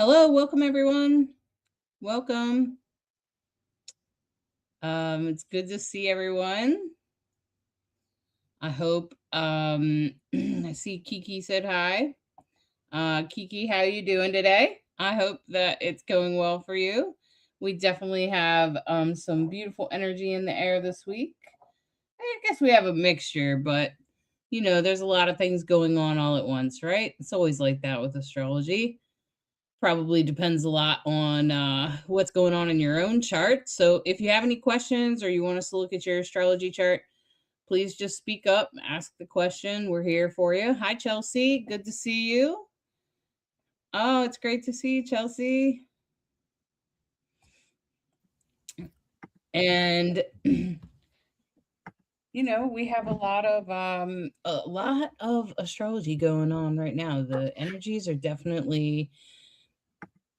Hello, welcome everyone. Welcome. It's good to see everyone. I hope I see Kiki said hi. Kiki, how you doing today? I hope that it's going well for you. We definitely have some beautiful energy in the air this week. I guess we have a mixture, but there's a lot of things going on all at once, right? It's always like that with astrology. Probably depends a lot on what's going on in your own chart. So if you have any questions or you want us to look at your astrology chart, please just speak up, ask the question. We're here for you. Hi, Chelsea. Good to see you. Oh, it's great to see you, Chelsea. And we have a lot of astrology going on right now. The energies are definitely,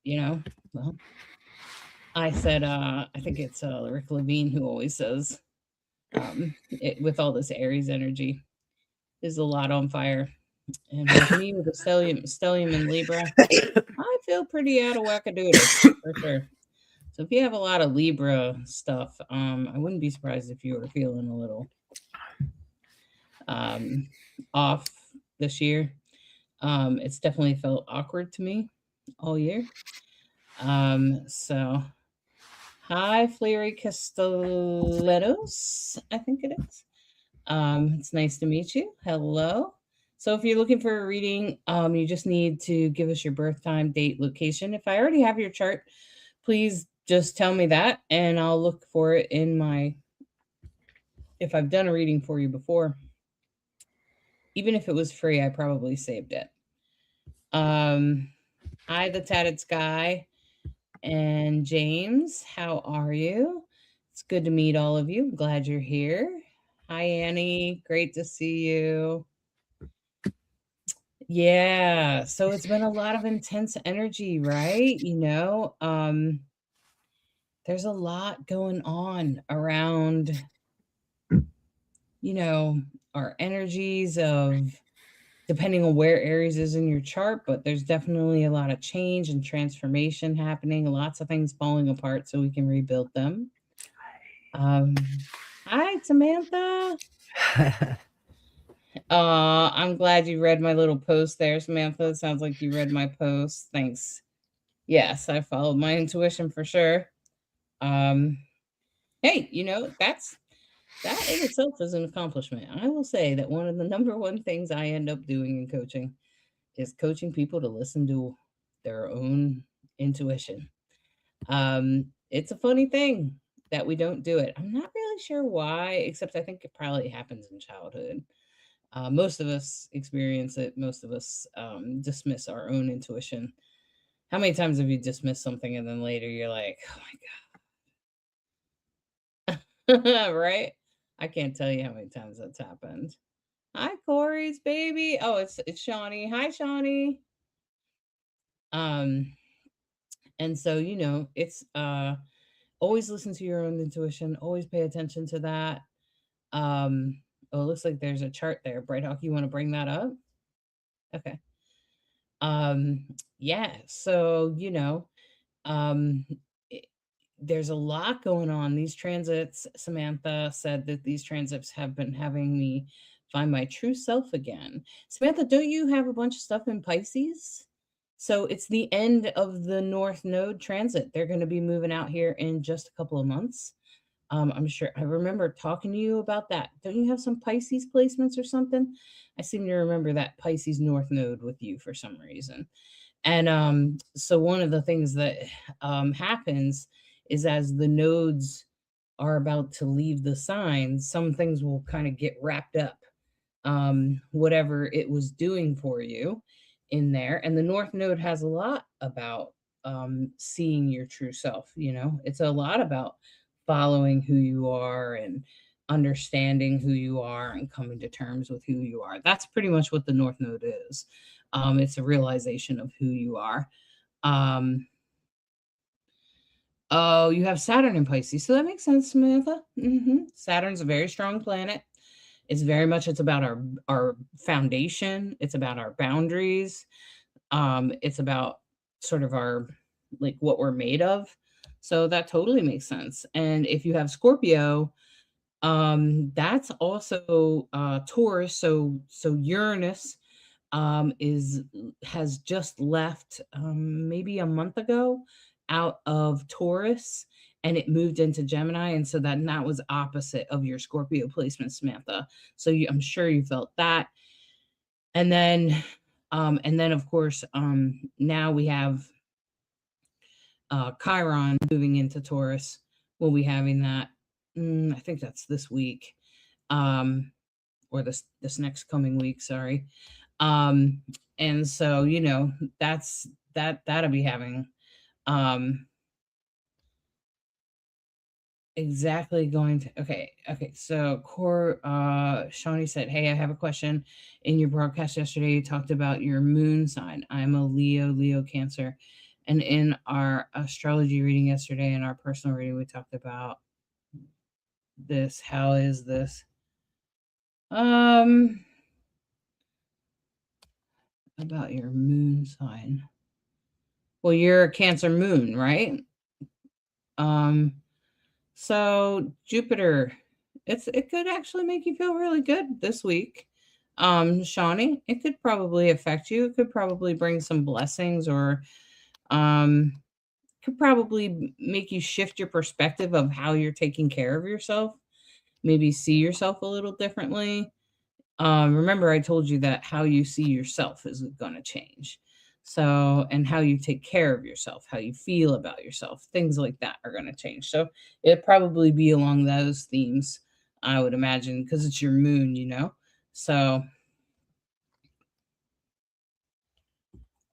you know, well, I said I think it's Rick Levine who always says with all this Aries energy, there's a lot on fire. And with me with the stellium in Libra, I feel pretty out of wackadoodle for sure. So if you have a lot of Libra stuff, I wouldn't be surprised if you were feeling a little um, off this year. It's definitely felt awkward to me all year. So hi, Fleary Castellanos, I think it is. It's nice to meet you. Hello. So if you're looking for a reading, you just need to give us your birth time, date, location. If I already have your chart, please just tell me that and I'll look for it if I've done a reading for you before. Even if it was free, I probably saved it. Hi, the Tatted Sky and James. How are you? It's good to meet all of you. I'm glad you're here. Hi, Annie. Great to see you. Yeah, so it's been a lot of intense energy, right? There's a lot going on around, you know, our energies of depending on where Aries is in your chart, but there's definitely a lot of change and transformation happening, lots of things falling apart so we can rebuild them. Hi, Samantha. I'm glad you read my little post there, Samantha. It sounds like you read my post. Thanks. Yes, I followed my intuition for sure. Hey, that in itself is an accomplishment. I will say that one of the number one things I end up doing in coaching is coaching people to listen to their own intuition. It's a funny thing that we don't do it. I'm not really sure why, except I think it probably happens in childhood. Most of us experience it. Most of us dismiss our own intuition. How many times have you dismissed something and then later you're like, oh my God, right? I can't tell you how many times that's happened. Hi, Corey's baby. Oh, it's Shawnee. Hi, Shawnee. Um, and so it's always listen to your own intuition. Always pay attention to that. Oh, it looks like there's a chart there. Bright Hawk, you want to bring that up? Okay. Um, yeah. So um, it- there's a lot going on. These transits, Samantha said that these transits have been having me find my true self again. Samantha, don't you have a bunch of stuff in Pisces? So it's the end of the North Node transit. They're going to be moving out here in just a couple of months. I'm sure I remember talking to you about that. Don't you have some Pisces placements or something? I seem to remember that Pisces North Node with you for some reason. And so one of the things that happens is as the nodes are about to leave the sign, some things will kind of get wrapped up, whatever it was doing for you in there. And the North Node has a lot about seeing your true self. It's a lot about following who you are and understanding who you are and coming to terms with who you are. That's pretty much what the North Node is. It's a realization of who you are. Um, oh, you have Saturn in Pisces, so that makes sense, Samantha. Saturn's a very strong planet. It's about our foundation. It's about our boundaries. It's about sort of our, like, what we're made of. So that totally makes sense. And if you have Scorpio, that's also Taurus. So Uranus is has just left maybe a month ago out of Taurus, and it moved into Gemini, and so that was opposite of your Scorpio placement, Samantha. So I'm sure you felt that. And then of course, now we have Chiron moving into Taurus. We'll be having that. I think that's this week, um, or this next coming week. Sorry. Um, and so that's that'll be having um exactly going to okay. So core Shawnee said, "Hey, I have a question. In your broadcast yesterday, you talked about your moon sign. I'm a Leo Cancer. And in our astrology reading yesterday and our personal reading, we talked about this. How is this? Um about your moon sign. Well, you're a Cancer moon, right? Um So Jupiter, it could actually make you feel really good this week. Shawnee, it could probably affect you. It could probably bring some blessings, or um could probably make you shift your perspective of how you're taking care of yourself. Maybe see yourself a little differently. Remember, I told you that how you see yourself is going to change. So, and how you take care of yourself, how you feel about yourself, things like that are going to change. So, it'd probably be along those themes, I would imagine, because it's your moon. So,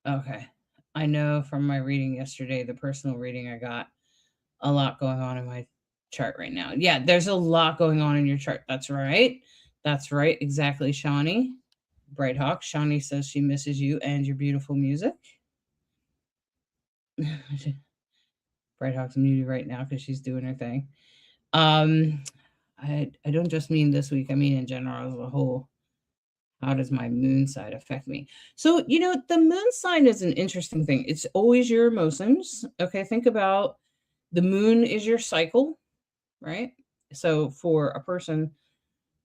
okay. I know from my reading yesterday, the personal reading, I got a lot going on in my chart right now. Yeah, there's a lot going on in your chart. That's right. That's right. Exactly, Shawnee. Bright Hawk. Shawnee says she misses you and your beautiful music. Bright Hawk's muted right now because she's doing her thing. Um, I don't just mean this week. I mean in general as a whole. How does my moon side affect me? So the moon sign is an interesting thing. It's always your emotions. Okay, think about the moon is your cycle, right? So for a person,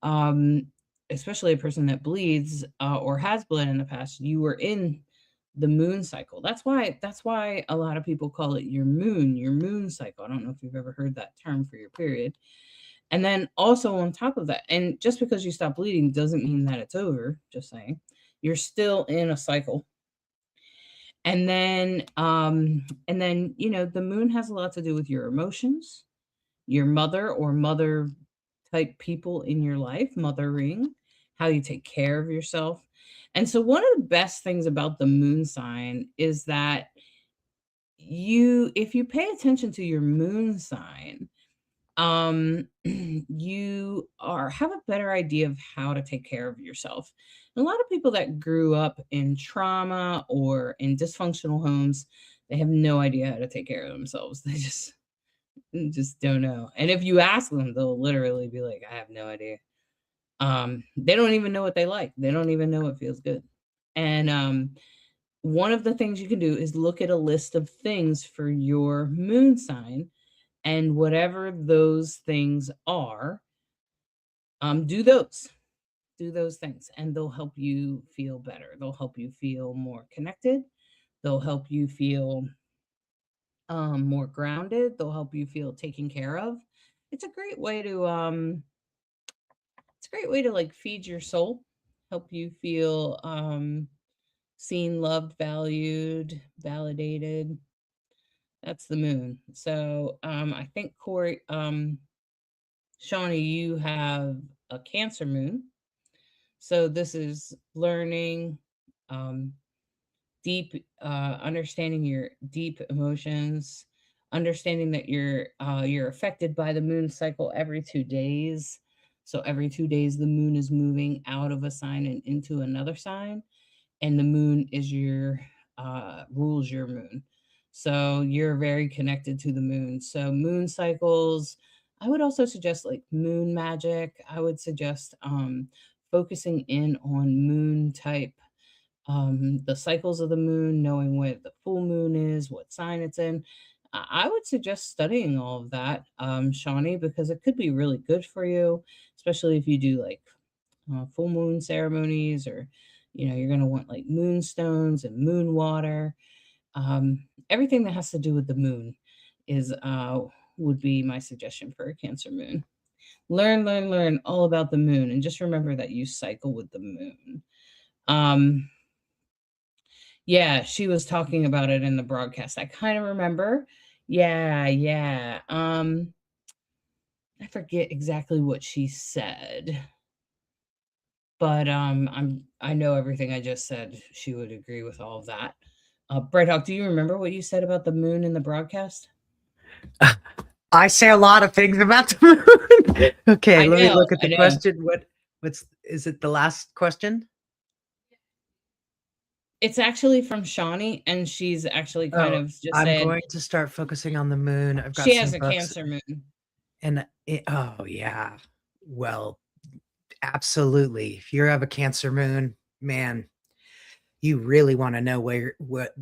um, especially a person that bleeds or has bled in the past, you were in the moon cycle. That's why a lot of people call it your moon cycle. I don't know if you've ever heard that term for your period. And then also on top of that, and just because you stop bleeding doesn't mean that it's over, just saying. You're still in a cycle. And then the moon has a lot to do with your emotions, your mother or mother type people in your life, mothering, how you take care of yourself. And so one of the best things about the moon sign is that if you pay attention to your moon sign, you are have a better idea of how to take care of yourself. And a lot of people that grew up in trauma or in dysfunctional homes, they have no idea how to take care of themselves. They just don't know. And if you ask them, they'll literally be like, I have no idea. They don't even know what they like. They don't even know what feels good. And one of the things you can do is look at a list of things for your moon sign, and whatever those things are, do those things, and they'll help you feel better. They'll help you feel more connected. They'll help you feel more grounded. They'll help you feel taken care of. It's a great way to like feed your soul, help you feel seen, loved, valued, validated. That's the moon. So I think Corey, Shawnee, you have a Cancer moon. So this is learning, um, deep, understanding your deep emotions, understanding that you're affected by the moon cycle every 2 days. So every 2 days, the moon is moving out of a sign and into another sign, and the moon is your rules your moon. So you're very connected to the moon. So moon cycles, I would also suggest like moon magic. I would suggest focusing in on moon type the cycles of the moon, knowing what the full moon is, what sign it's in. I would suggest studying all of that, Shawnee, because it could be really good for you, especially if you do like full moon ceremonies, or you're going to want like moonstones and moon water. Everything that has to do with the moon is would be my suggestion for a Cancer moon. Learn all about the moon, and just remember that you cycle with the moon. Um, yeah, she was talking about it in the broadcast. I kind of remember. Yeah, yeah. I forget exactly what she said, but I know everything I just said. She would agree with all of that. Bright Hawk, do you remember what you said about the moon in the broadcast? I say a lot of things about the moon. Okay, I let me know, look at I the know. question. What's is it the last question? It's actually from Shawnee, and she's actually kind Oh, of just I'm said going to start focusing on the moon. I've got she some has a books Cancer moon. and oh yeah. Well, absolutely. If you have a Cancer moon, man, you really want to know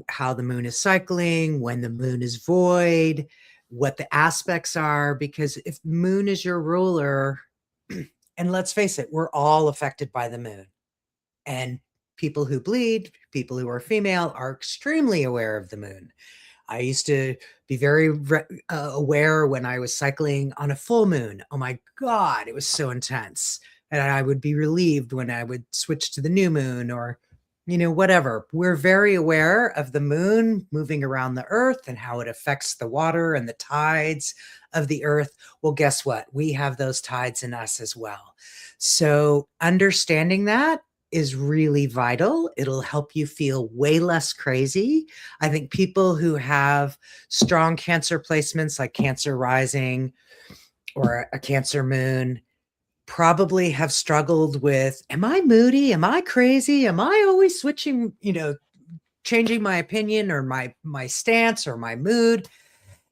how the moon is cycling, when the moon is void, what the aspects are, because if moon is your ruler, and let's face it, we're all affected by the moon. And people who bleed, people who are female, are extremely aware of the moon. I used to be very aware when I was cycling on a full moon. Oh my God, it was so intense. And I would be relieved when I would switch to the new moon, or, whatever. We're very aware of the moon moving around the earth and how it affects the water and the tides of the earth. Well, guess what? We have those tides in us as well. So understanding that is really vital. It'll help you feel way less crazy. I think people who have strong Cancer placements, like Cancer rising or a Cancer moon, probably have struggled with, am I moody? Am I crazy? Am I always switching, changing my opinion or my stance or my mood?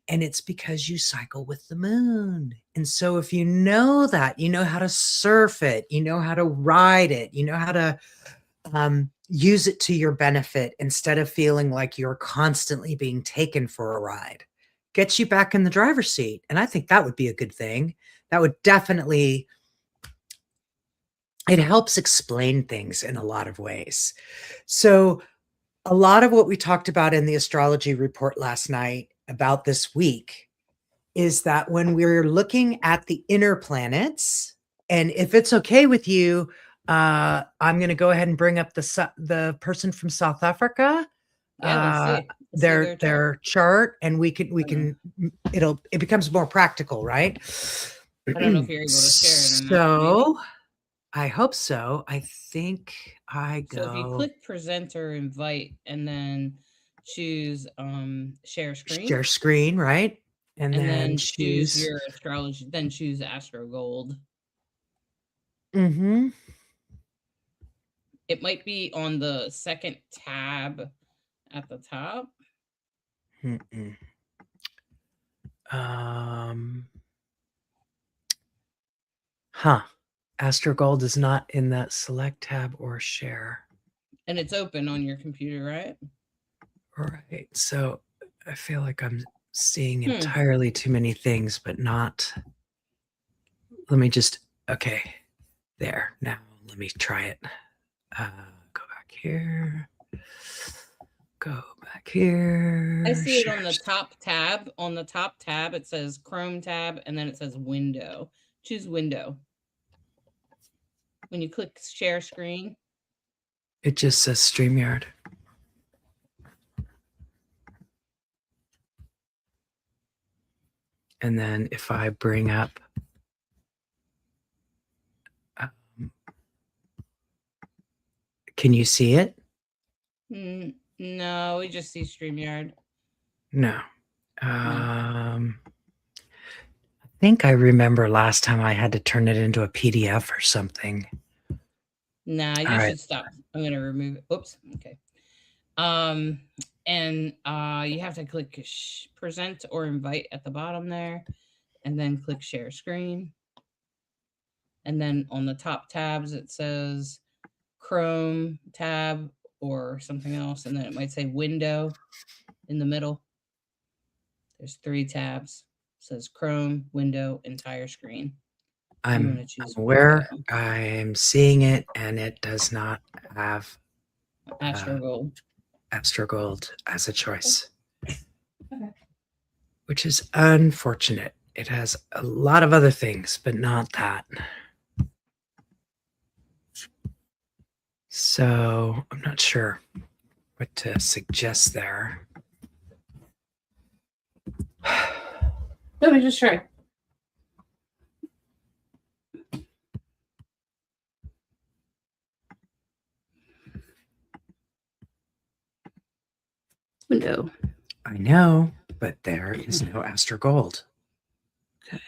And it's because you cycle with the moon. And so if you know that, you know how to surf it, you know how to ride it, you know how to use it to your benefit instead of feeling like you're constantly being taken for a ride. Gets you back in the driver's seat. And I think that would be a good thing. That would definitely, it helps explain things in a lot of ways. So a lot of what we talked about in the astrology report last night about this week is that when we're looking at the inner planets, and if it's okay with you, I'm going to go ahead and bring up the person from South Africa, Yeah, let's see their their chart. chart, and we I know. can it becomes more practical, right? I don't know if you're able to share it or not. Maybe. So I hope so. I think I So if you go click present or invite, and then choose share screen, share screen, right? And and then then choose choose. your astrology, then choose Astro Gold. Mm-hmm. It might be on the second tab at the top. Mm-mm. Um, huh. Astrogold is not in that select tab or share. And it's open on your computer, right? Right. So I feel like I'm seeing Hmm. entirely too many things, but not. Let me just. Okay. There. Now let me try it. Go back here. Go back I here. see it on Share. the top tab. On the top tab, it says Chrome tab, and then it says window. Choose window. When you click share screen, It just says StreamYard. And then if I bring up um, can you see it? no, we just see StreamYard. No. No, I think I remember last time I had to turn it into a PDF or something. nah, All you right. should stop. I'm gonna remove it. Oops. Okay. Um, and you have to click present or invite at the bottom there, and then click share screen. And then on the top tabs, it says Chrome tab or something else, and then it might say window in the middle. There's 3 tabs. It says Chrome, window, entire screen. You want I'm to choose window. aware. I'm seeing it, and it does not have Astro Gold. Astrogold as a choice, Okay. which is unfortunate. It has a lot of other things, but not that. So I'm not sure what to suggest there. Let me just try. Window. I know, but there is no Astrogold. Okay.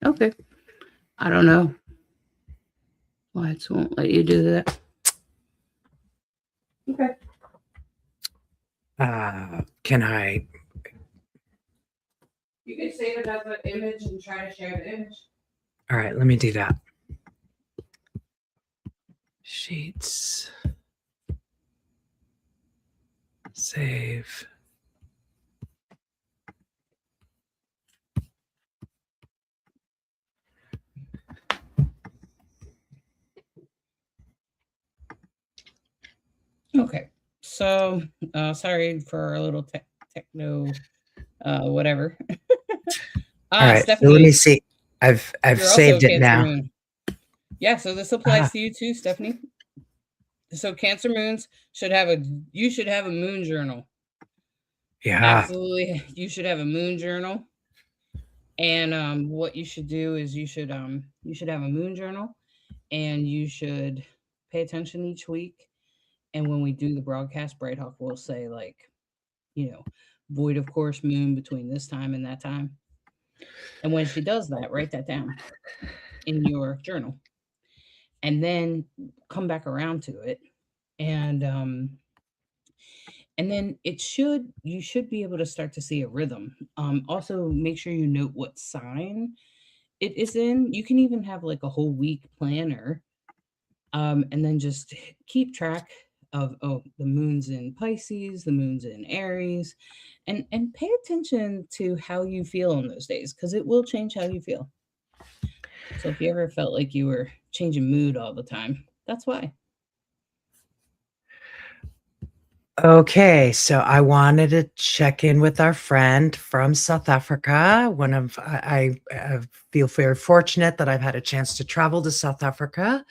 Okay. I don't know why it won't let you do that. Okay. Can I? You can save it as an image and try to share the image. All right, let me do that. Sheets. Save. Okay. So, sorry for a little techno, whatever. All right, so let me Stephanie, see. I've you're also a saved it Cancer now. Moon. Yeah, so this applies to you too, Stephanie. So Cancer Moons should have you should have a moon journal. Yeah. Absolutely, you should have a moon journal. And what you should do is you should have a moon journal, and you should pay attention each week. And when we do the broadcast, Bright Hawk will say, like, void of course moon between this time and that time. And when she does that, write that down in your journal, and then come back around to it. And then you should be able to start to see a rhythm. Also make sure you note what sign it is in. You can even have like a whole week planner, and then just keep track of, the moon's in Pisces, the moon's in Aries, and pay attention to how you feel on those days, because it will change how you feel. So if you ever felt like you were changing mood all the time, that's why. Okay, so I wanted to check in with our friend from South Africa. I feel very fortunate that I've had a chance to travel to South Africa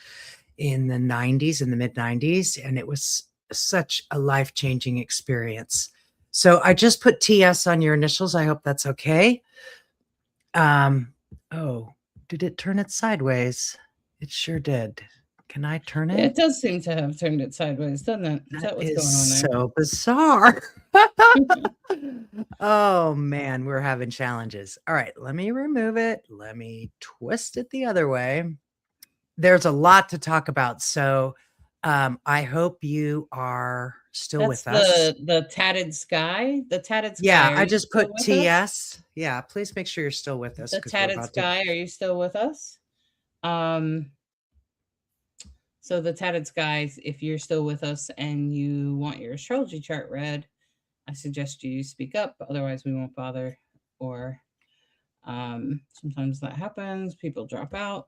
in the 90s, in the mid 90s, and it was such a life-changing experience. So I just put TS on your initials. I hope that's okay. Oh, did it turn it sideways? It sure did. Can I turn Yeah, it? it does seem to have turned it sideways, doesn't it? Is that what's is going on there? so bizarre. Oh man, we're having challenges. All right, let me remove it. Let me twist it the other way. There's a lot to talk about. So I hope you are still That's with us. the tatted sky. The tatted Yeah, sky. Are I you just still put with us? TS. Yeah, please make sure you're still with us The because we're tatted about to. sky. Are you still with us? Um, so the tatted skies, if you're still with us and you want your astrology chart read, I suggest you speak up. Otherwise, we won't bother. Or sometimes that happens. People drop out.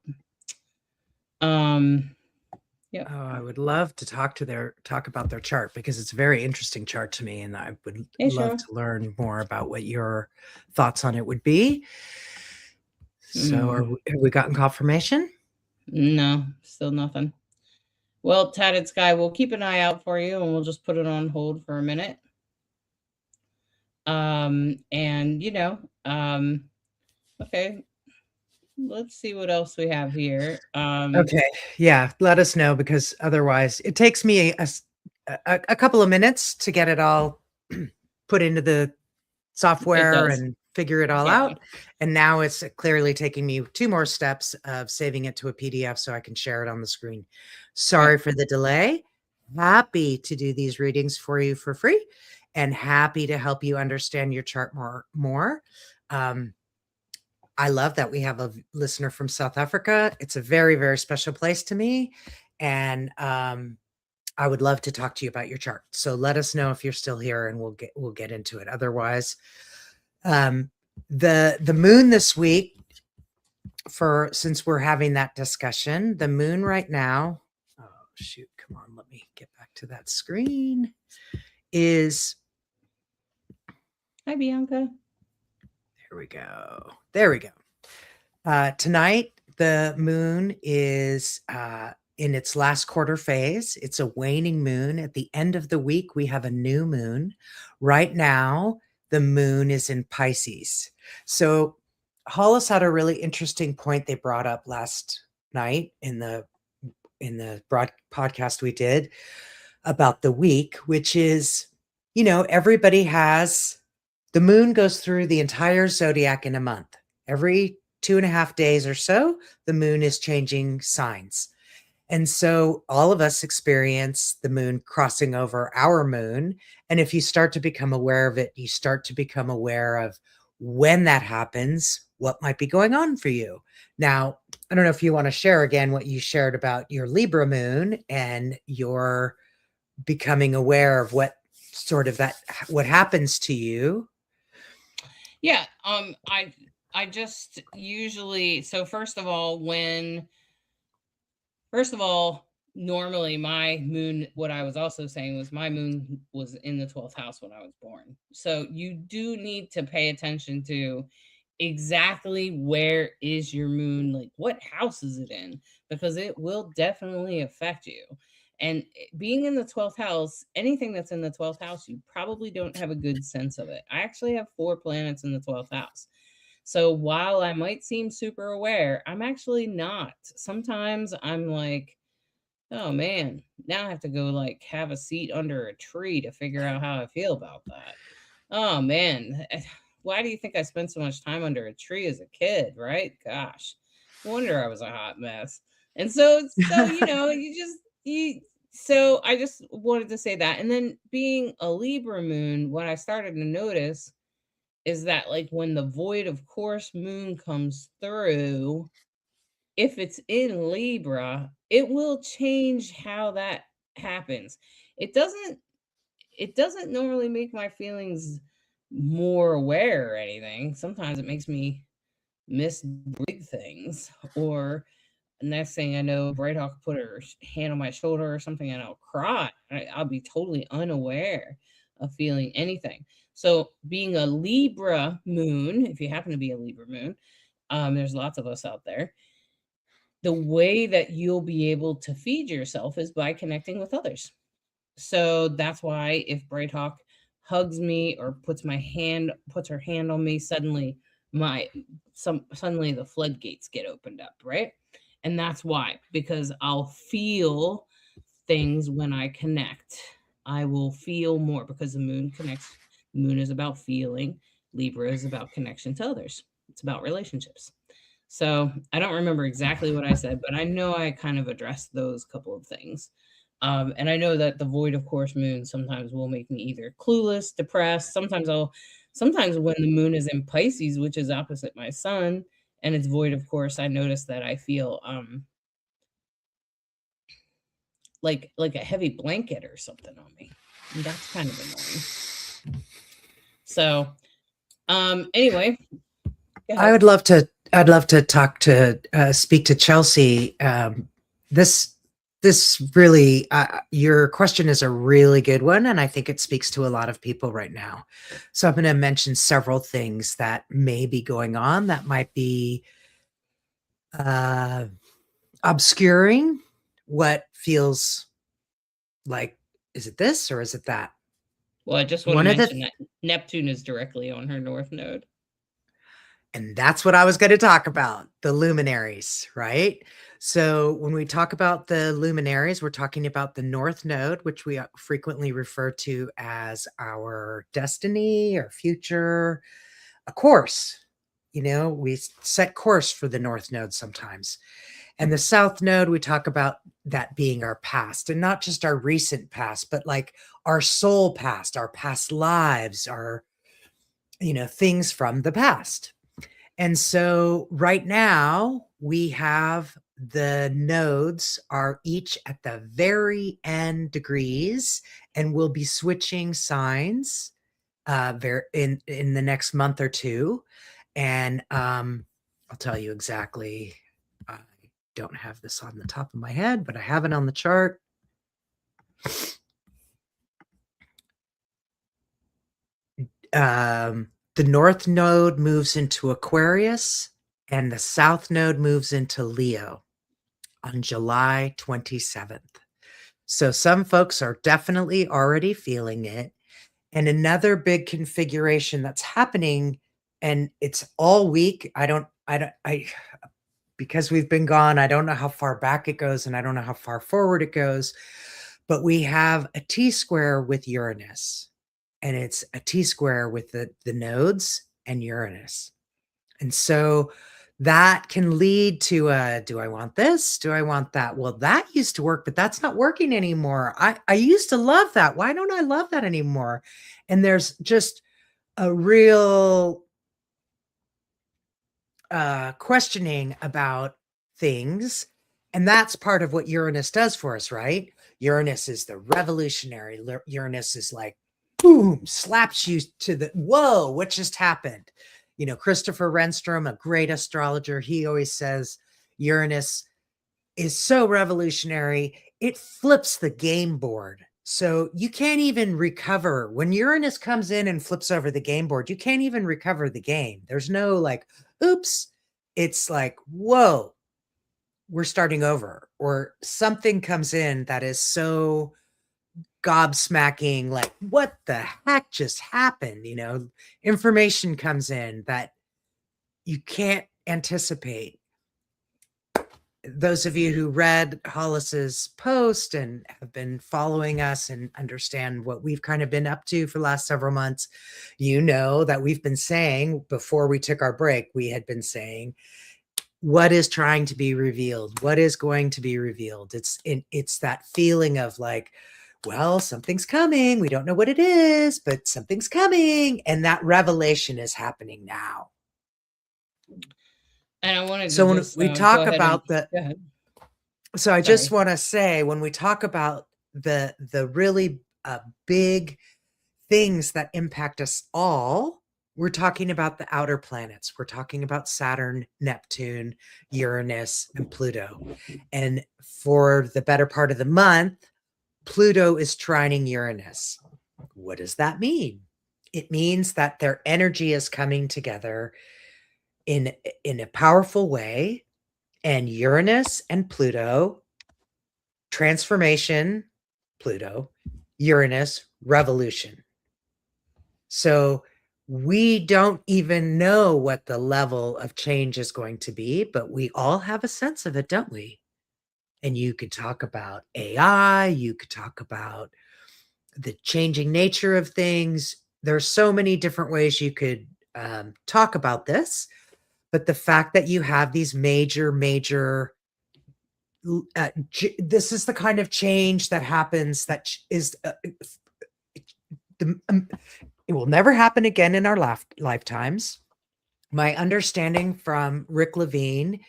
Yep. Oh, I would love to talk about their chart because it's a very interesting chart to me, and I would Hey, love Cheryl. to learn more about what your thoughts on it would be. So, have we gotten confirmation? No, still nothing. Well, tatted sky, we'll keep an eye out for you, and we'll just put it on hold for a minute. And okay, let's see what else we have here. Okay, yeah, let us know because otherwise, it takes me a couple of minutes to get it all put into the It software does. and figure it all Yeah. out. And now it's clearly taking me 2 more steps of saving it to a PDF so I can share it on the screen. Right. Sorry for the delay. Happy to do these readings for you for free and happy to help you understand your chart more. Um, I love that we have a listener from South Africa. It's a very, very special place to me. And I would love to talk to you about your chart. So let us know if you're still here and we'll get into it. Otherwise, um, the moon this week, for since we're having that discussion, the moon right now, oh shoot, come on, let me get back to that screen, is Hi, Bianca. there we go. There we go. Tonight, the moon is in its last quarter phase. It's a waning moon. At the end of the week, we have a new moon. Right now, the moon is in Pisces. So, Hollis had a really interesting point they brought up last night in the broad podcast we did about the week, which is, everybody has the moon goes through the entire zodiac in a month. Every 2.5 days or so, the moon is changing signs. And so all of us experience the moon crossing over our moon. And if you start to become aware of it, you start to become aware of when that happens, what might be going on for you. Now, I don't know if you want to share again what you shared about your Libra moon and your becoming aware of what happens to you. Yeah. I just usually, so first of all, normally my moon, what I was also saying was my moon was in the 12th house when I was born. So you do need to pay attention to exactly where is your moon, like what house is it in, because it will definitely affect you. And being in the 12th house, anything that's in the 12th house, you probably don't have a good sense of it. I actually have 4 planets in the 12th house. So while I might seem super aware, I'm actually not. Sometimes I'm like, oh man, now I have to go like have a seat under a tree to figure out how I feel about that. Oh man, why do you think I spent so much time under a tree as a kid, right? Gosh, no wonder I was a hot mess. And so you just you so I just wanted to say that. And then being a Libra moon, what I started to notice is that like when the void of course moon comes through, if it's in Libra, it will change how that happens. It doesn't it doesn't normally make my feelings more aware or anything. Sometimes it makes me miss big things, or next thing I know, Bright Hawk put her hand on my shoulder or something and I'll cry. I'll be totally unaware of feeling anything. So being a Libra moon, if you happen to be a Libra moon, there's lots of us out there. The way that you'll be able to feed yourself is by connecting with others. So that's why if Bright Hawk hugs me or puts her hand on me, my suddenly the floodgates get opened up, right? And that's why, because I'll feel things when I connect. I will feel more because the moon connects. The moon is about feeling. Libra is about connection to others. It's about relationships. So I don't remember exactly what I said, but I know I kind of addressed those couple of things. And I know that the void of course moon sometimes will make me either clueless, depressed. Sometimes when the moon is in Pisces, which is opposite my sun, and it's void of course, I notice that I feel like a heavy blanket or something on me. And that's kind of annoying. So anyway, go I ahead. would love to. I'd love to speak to Chelsea. This this really your question is a really good one, and I think it speaks to a lot of people right now. So I'm going to mention several things that may be going on that might be uh, obscuring what feels like. Is it this or is it that? Well, I just want to One of the mention that Neptune is directly on her north node. And that's what I was going to talk about, the luminaries, right? So when we talk about the luminaries, we're talking about the North Node, which we frequently refer to as our destiny or future. a course. We set course for the North Node sometimes. And the South Node, we talk about that being our past, and not just our recent past, but like our soul past, our past lives, our, things from the past. And so right now we have the nodes are each at the very end degrees, and we'll be switching signs in the next month or two. And I'll tell you exactly. I don't have this on the top of my head, but I have it on the chart. The North Node moves into Aquarius, and the South Node moves into Leo on July 27th. So some folks are definitely already feeling it. And another big configuration that's happening, and it's all week. Because we've been gone, I don't know how far back it goes, and I don't know how far forward it goes, but we have a T-square with Uranus, and it's a T-square with the nodes and Uranus. And so that can lead to do I want this? Do I want that? Well, that used to work, but that's not working anymore. I used to love that. Why don't I love that anymore? And there's just a real questioning about things. And that's part of what Uranus does for us, right? Uranus is the revolutionary. Uranus is like, boom, slaps you to the, whoa, what just happened? Christopher Renstrom, a great astrologer, he always says Uranus is so revolutionary, it flips the game board. So you can't even recover. When Uranus comes in and flips over the game board, you can't even recover the game. There's no like, oops. It's like, whoa, we're starting over. Or something comes in that is so gobsmacking, like, what the heck just happened? Information comes in that you can't anticipate. Those of you who read Hollis's post and have been following us and understand what we've kind of been up to for the last several months, that we've been saying before we took our break, we had been saying, what is trying to be revealed? What is going to be revealed? It's that feeling of like, well, something's coming. We don't know what it is, but something's coming. And that revelation is happening now. And I wanted to So when just we go talk ahead and about the, go ahead. so I just Sorry. want to say, when we talk about the really big things that impact us all, we're talking about the outer planets. We're talking about Saturn, Neptune, Uranus, and Pluto. And for the better part of the month, Pluto is trining Uranus. What does that mean? It means that their energy is coming together in a powerful way, and Uranus and Pluto, transformation, Pluto, Uranus, revolution. So we don't even know what the level of change is going to be, but we all have a sense of it, don't we? And you could talk about AI, you could talk about the changing nature of things. There's so many different ways you could talk about this, but the fact that you have these major this is the kind of change that happens that is it will never happen again in our lifetimes. My understanding from Rick Levine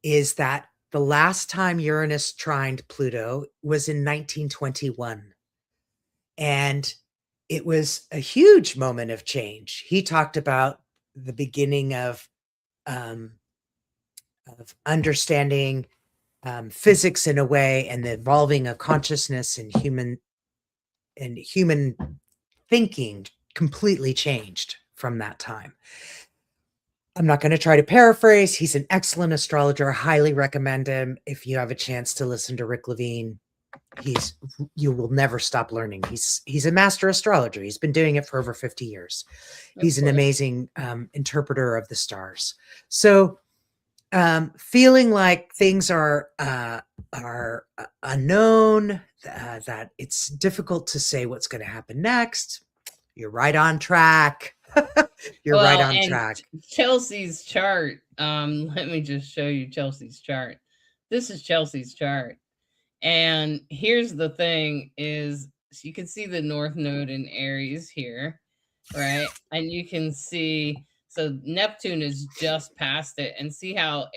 is that the last time Uranus trined Pluto was in 1921. And it was a huge moment of change. He talked about the beginning of understanding physics in a way, and the evolving of consciousness and human thinking completely changed from that time. I'm not going to try to paraphrase. He's an excellent astrologer. I highly recommend him. If you have a chance to listen to Rick Levine, you will never stop learning. He's a master astrologer. He's been doing it for over 50 years. He's an amazing interpreter of the stars. So feeling like things are unknown, that it's difficult to say what's going to happen next. You're right on track. You're right Well, on and track. Chelsea's chart, let me just show you Chelsea's chart. This is Chelsea's chart. And here's the thing is you can see the north node in Aries here, right? And you can see so Neptune is just past it and see how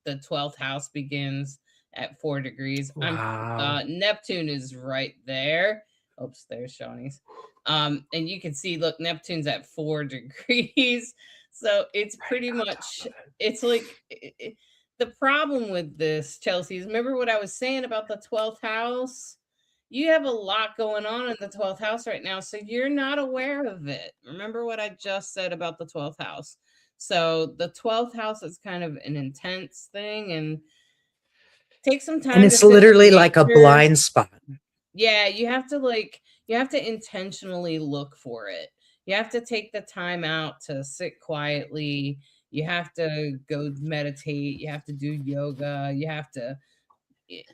the 12th house begins at 4 degrees. I'm Wow. Neptune is right there. Oops, there's Shawnee's. And you can see look Neptune's at 4 degrees. So it's Right pretty on top much of it. it's like the problem with this, Chelsea, is remember what I was saying about the 12th house? You have a lot going on in the 12th house right now, so you're not aware of it. Remember what I just said about the 12th house. So the 12th house is kind of an intense thing and take some And time to it's sit in literally like a nature. blind spot. Yeah, you have to intentionally look for it. You have to take the time out to sit quietly. You have to go meditate. You have to do yoga. You have to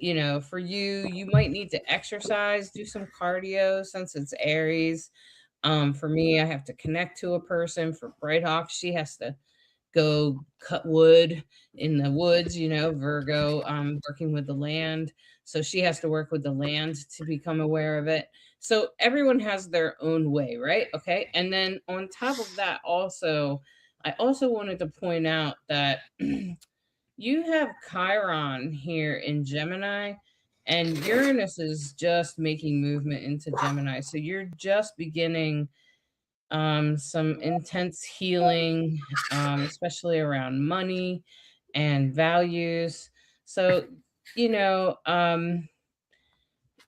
you know, for you, you might need to exercise, do some cardio since it's Aries. For me, I have to connect to a person. For Bright Hawk, she has to go cut wood in the woods, you know, Virgo, working with the land. So she has to work with the land to become aware of it. So everyone has their own way, right? Okay. And then on top of that, also, I also wanted to point out that you have Chiron here in Gemini, and Uranus is just making movement into Gemini. So you're just beginning some intense healing, especially around money and values. So, you know,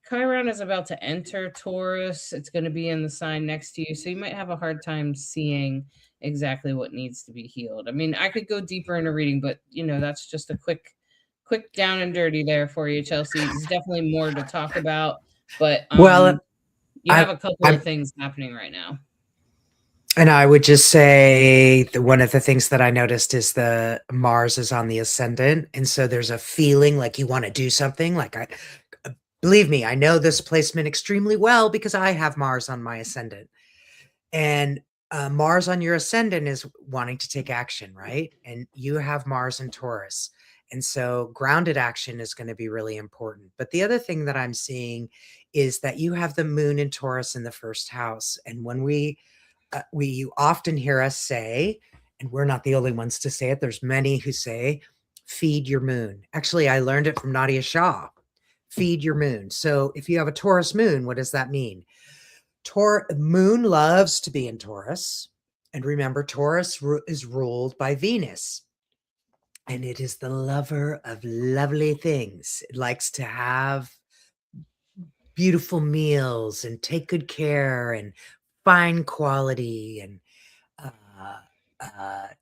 Chiron is about to enter Taurus. It's going to be in the sign next to you. So you might have a hard time seeing exactly what needs to be healed. I mean, I could go deeper into reading, but you know, that's just a quick down and dirty there for you, Chelsea. There's definitely more to talk about, but Well, you have I a couple of I things happening right now. and I would just say that one of the things that I noticed is the Mars is on the ascendant, and so there's a feeling like you wanna do something, like, believe me, I know this placement extremely well because I have Mars on my ascendant, and, Mars on your ascendant is wanting to take action, right? And you have Mars in Taurus, and so grounded action is gonna be really important, but the other thing that I'm seeing is that you have the Moon in Taurus in the 1st house, and when we you often hear us say, and we're not the only ones to say it, there's many who say, "Feed your moon." Actually, I learned it from Nadia Shah. Feed your moon. So if you have a Taurus moon, what does that mean? Moon loves to be in Taurus. And remember, Taurus is ruled by Venus. And it is the lover of lovely things. It likes to have beautiful meals and take good care and fine quality and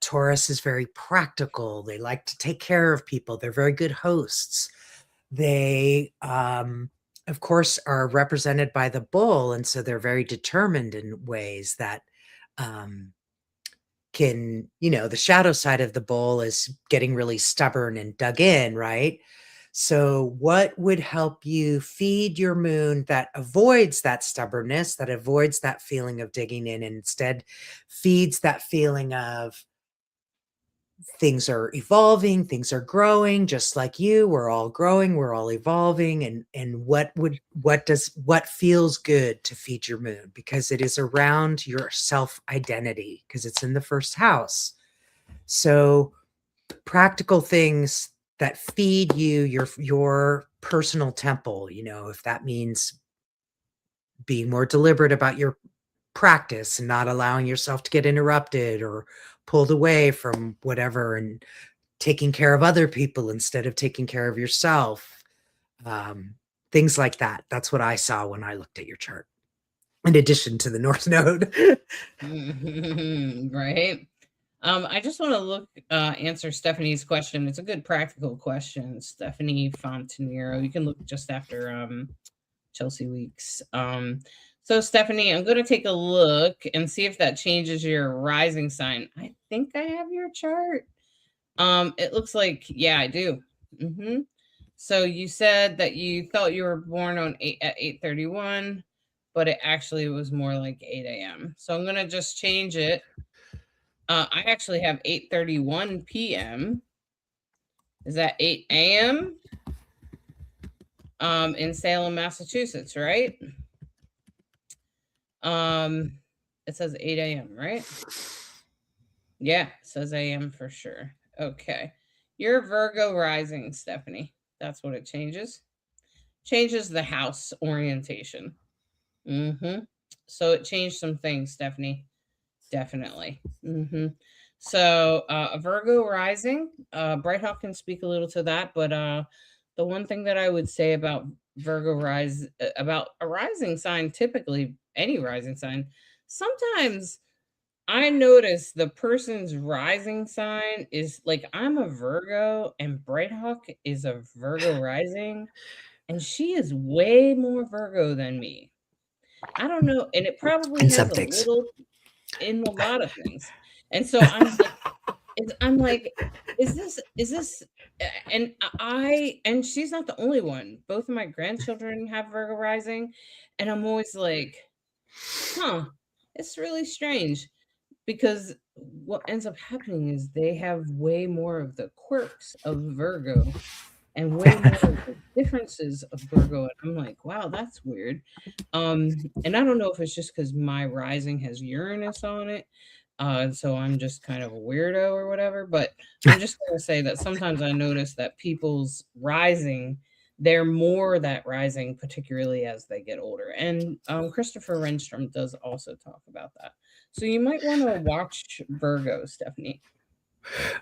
Taurus is very practical. They like to take care of people. They're very good hosts. They, of course, are represented by the bull, and so they're very determined in ways that um, the shadow side of the bull is getting really stubborn and dug in, right? So, what would help you feed your moon that avoids that stubbornness, that avoids that feeling of digging in, and instead feeds that feeling of things are evolving, things are growing just like you, we're all growing, we're all evolving, and what feels good to feed your moon because it is around your self identity because it's in the 1st house. So practical things that feed you your personal temple, if that means being more deliberate about your practice and not allowing yourself to get interrupted or pulled away from whatever and taking care of other people instead of taking care of yourself. Um, Things like that. That's what I saw when I looked at your chart, in addition to the North Node. Right? I just want to answer Stephanie's question. It's a good practical question. Stephanie Fontanero. You can look just after Chelsea Weeks. So Stephanie, I'm going to take a look and see if that changes your rising sign. I think I have your chart. It looks like, yeah, I do. So you said that you thought you were born on 8 at 8:31, but it actually was more like 8 a.m. So I'm gonna just change it. I actually have 8:31 p.m. Is that 8 a.m.? In Salem, Massachusetts, right? Um, it says 8 a.m., right? Yeah, it says a.m. for sure. Okay. You're Virgo rising, Stephanie. That's what it changes. Changes the house orientation. Mm-hmm. So it changed some things, Stephanie. Definitely. Mm-hmm. So a Virgo rising, Bright Hawk can speak a little to that, but the one thing that I would say about Virgo rise about a rising sign, typically any rising sign, sometimes I notice the person's rising sign is like I'm a Virgo and Bright Hawk is a Virgo rising, and she is way more Virgo than me. I don't know, and it probably And has some a things. little in a lot of things. And so I'm like, is this and I and she's not the only one. Both of my grandchildren have Virgo rising, and I'm always like, huh, it's really strange because what ends up happening is they have way more of the quirks of Virgo and way more of the differences of Virgo. And I'm like, wow, that's weird. And I don't know if it's just because my rising has Uranus on it. So I'm just kind of a weirdo or whatever. But I'm just gonna say that sometimes I notice that people's rising, they're more that rising, particularly as they get older. And Christopher Renstrom does also talk about that. So you might want to watch Virgo, Stephanie.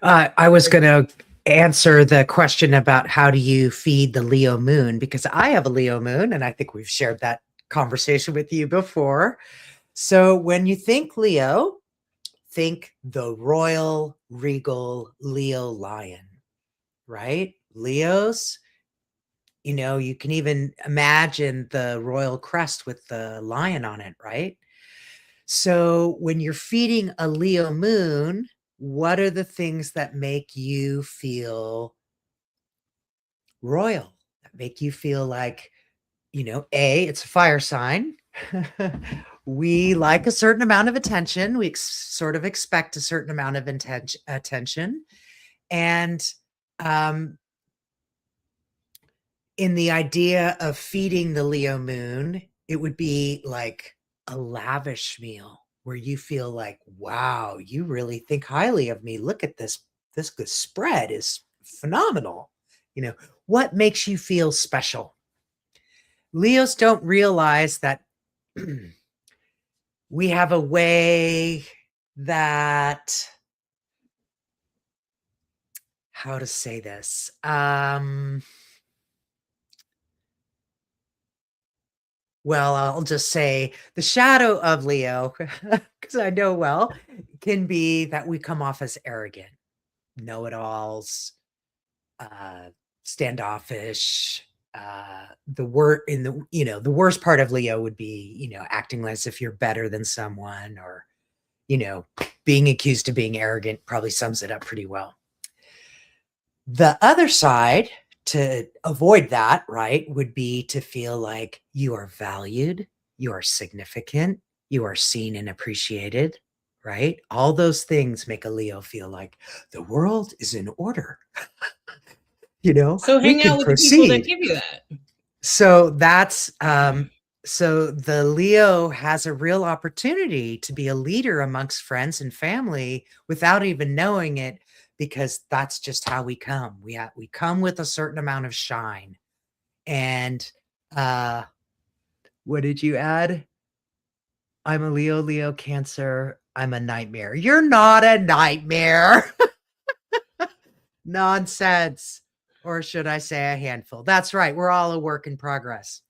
I was going to answer the question about how do you feed the Leo moon, because I have a Leo moon, and I think we've shared that conversation with you before. So when you think Leo, think the royal, regal Leo lion, right? Leos, you can even imagine the royal crest with the lion on it, right? So when you're feeding a Leo moon, what are the things that make you feel royal, that make you feel like, it's a fire sign. We like a certain amount of attention. We sort of expect a certain amount of attention. And um, in the idea of feeding the Leo moon, it would be like a lavish meal where you feel like, wow, you really think highly of me. Look at this. This good spread is phenomenal. What makes you feel special? Leos don't realize that we have a way that, how to say this? Well, I'll just say the shadow of Leo, because I know well, can be that we come off as arrogant, know-it-alls, uh, standoffish. The worst part of Leo would be, acting as if you're better than someone, or, you know, being accused of being arrogant probably sums it up pretty well. The other side, to avoid that, right, would be to feel like you are valued, you are significant, you are seen and appreciated, right? All those things make a Leo feel like the world is in order. So We hang can out with the people that proceed. give you that. So so the Leo has a real opportunity to be a leader amongst friends and family without even knowing it, because that's just how we come. We come with a certain amount of shine. And what did you add? I'm a Leo, Cancer. I'm a nightmare. You're not a nightmare. Nonsense. Or should I say a handful? That's right. We're all a work in progress.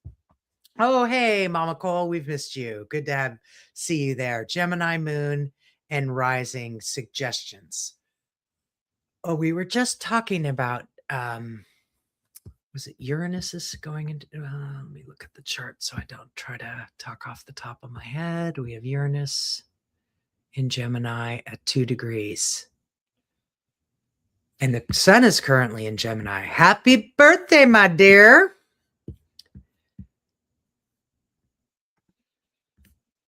Oh, hey, Mama Cole, we've missed you. Good to see you there. Gemini moon and rising suggestions. Oh, we were just talking about, was it Uranus is going into, let me look at the chart so I don't try to talk off the top of my head. We have Uranus in Gemini at 2 degrees. And the sun is currently in Gemini. Happy birthday, my dear.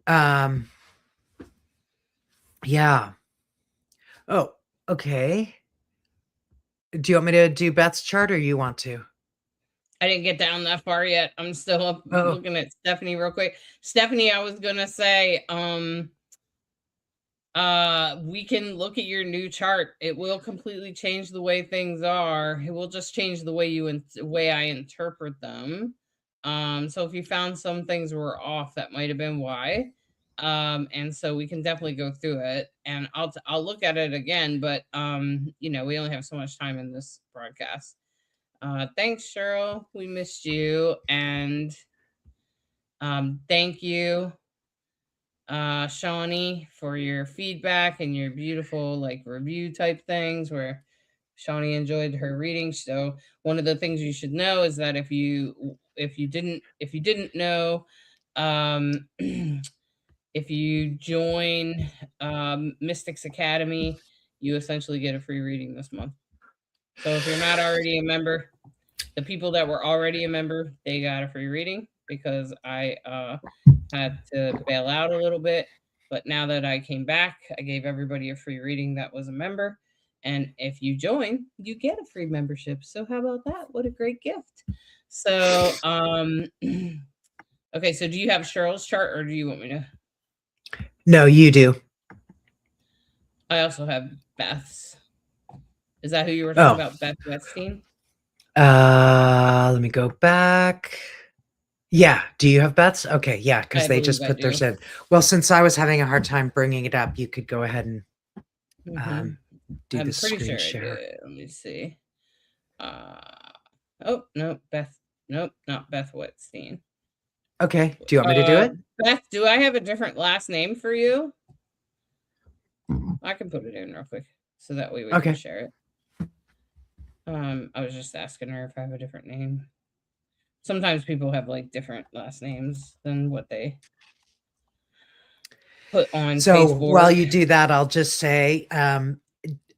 Um, yeah. Oh, okay. Do you want me to do Beth's chart or you want to? I didn't get down that far yet. I'm still up Oh, looking at Stephanie real quick. Stephanie, I was gonna say, we can look at your new chart. It will completely change the way things are. It will just change the way way I interpret them. So if you found some things were off, that might have been why. And so we can definitely go through it, and I'll look at it again, but we only have so much time in this broadcast. Thanks, Cheryl. We missed you, and thank you, Shawnee, for your feedback and your beautiful like review type things where Shawnee enjoyed her reading. So one of the things you should know is that if you didn't know, um, if you join Mystics Academy, you essentially get a free reading this month. So if you're not already a member, the people that were already a member, they got a free reading because I had to bail out a little bit. But now that I came back, I gave everybody a free reading that was a member. And if you join, you get a free membership. So how about that? What a great gift. So okay, so do you have Cheryl's chart or do you want me to? no, you do. I also have Beth's. Is that who you were talking Oh, about? Beth Wetstein? let me go back. Yeah. Do you have Beth's? Okay. Yeah. Because I they believe just I put theirs do. in. Well, since I was having a hard time bringing it up, you could go ahead and Hmm. um, do the I'm pretty screen sure I share. did. Let me see. Uh, oh, no, Beth. Nope, not Beth Wetstein. Okay. Do you want me to do it? Beth, do I have a different last name for you? I can put it in real quick so that way we can Okay. share it. I was just asking her if I have a different name. Sometimes people have like different last names than what they put on So while Facebook. you do that, I'll just say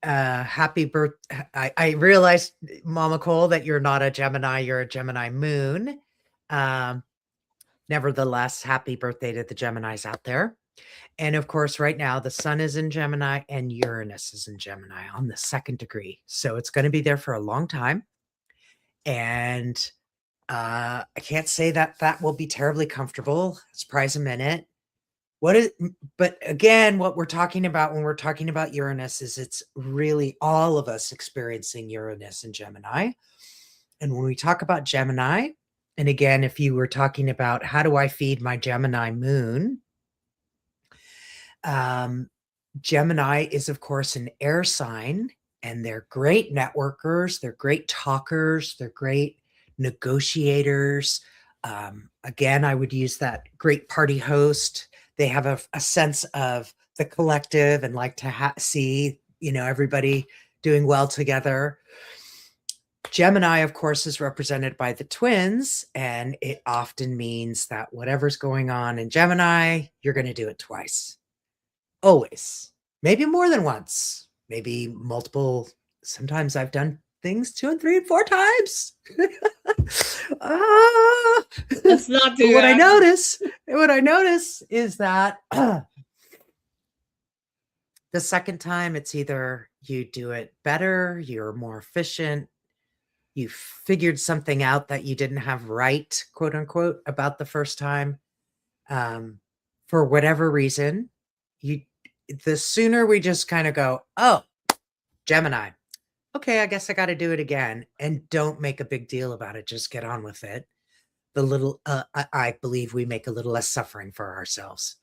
happy birth. I realized, Mama Cole, that you're not a Gemini, you're a Gemini moon. Um, Nevertheless, happy birthday to the Geminis out there. And of course, right now, the sun is in Gemini and Uranus is in Gemini on the 2nd degree. So it's going to be there for a long time. And I can't say that that will be terribly comfortable. Surprise a minute. But again, what we're talking about when we're talking about Uranus is it's really all of us experiencing Uranus and Gemini. And when we talk about Gemini, and again, if you were talking about how do I feed my Gemini moon, um, Gemini is, of course, an air sign, and they're great networkers, they're great talkers, they're great negotiators. Again, I would use that great party host. They have a sense of the collective and like to see, everybody doing well together. Gemini, of course, is represented by the twins, and it often means that whatever's going on in Gemini, you're going to do it twice. Always. Maybe more than once. Maybe multiple. Sometimes I've done things 2 and 3 and 4 times. Ah. Let's not But do that. what I notice is that the second time it's either you do it better, you're more efficient, you figured something out that you didn't have right, quote unquote, about the first time. For whatever reason, you the sooner we just kind of go, oh, Gemini, okay, I guess I got to do it again, and don't make a big deal about it. Just get on with it. I believe we make a little less suffering for ourselves.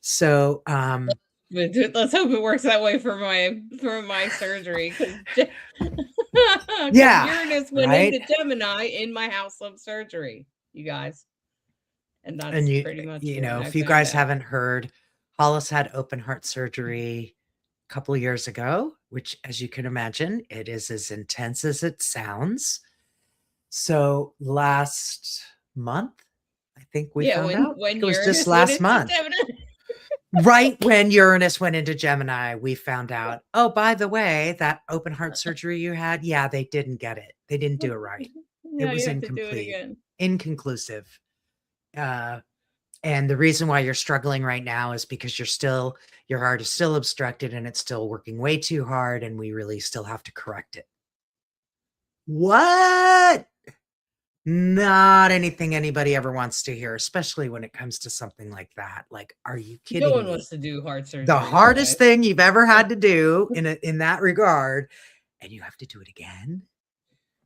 So, Let's hope it works that way for my surgery because yeah, Uranus went right. into Gemini in my house of surgery, you guys, and And that's pretty much when I if you found guys out. haven't heard, Hollis had open heart surgery a couple years ago, which, as you can imagine, it is as intense as it sounds. So last month, I think we Yeah, found out. I when think it was just Uranus went last into month. Gemini. Right when Uranus went into Gemini, we found out, oh, by the way, that open heart surgery you had, yeah, they didn't get it. They didn't do it right. It Now was you have to do it incomplete, again. inconclusive. Uh, And the reason why you're struggling right now is because your heart is still obstructed and it's still working way too hard, and we really still have to correct it. What? Not anything anybody ever wants to hear, especially when it comes to something like that. Like, are you No kidding one me? wants to do heart The surgery, hardest right? thing you've ever had to do in that regard, and you have to do it again?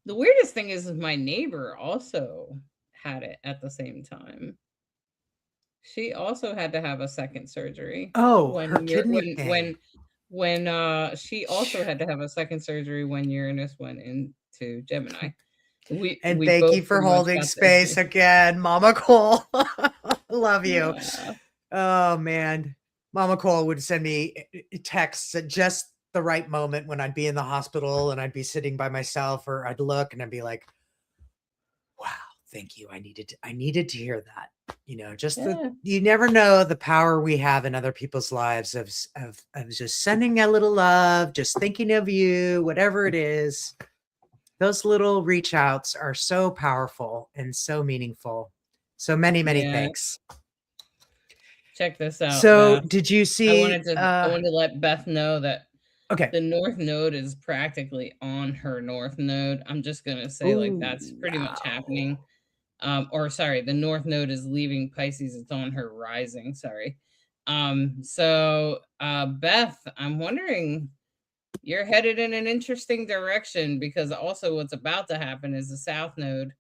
The weirdest thing is my neighbor also had it at the same time. She also had to have a second surgery Oh, her when you're kidney thing. when she also Phew. had to have a second surgery when Uranus went into Gemini. And We thank both you for pretty much holding got the space again, Mama Cole. Love you. yeah. Oh man. Mama Cole would send me texts at just the right moment when I'd be in the hospital and I'd be sitting by myself, or I'd look and I'd be like, wow, thank you. I needed to hear that. Just the Yeah. you never know the power we have in other people's lives of just sending a little love, just thinking of you, whatever it is. Those little reach outs are so powerful and so meaningful. So many, many Yeah. thanks. Check this out, So Beth. did you see I wanted to let Beth know that okay. the North Node is practically on her North Node. I'm just gonna say like Oh that's pretty much wow. happening. Or sorry, the North Node is leaving Pisces. It's on her rising. Sorry. Beth, I'm wondering, you're headed in an interesting direction because also what's about to happen is the South Node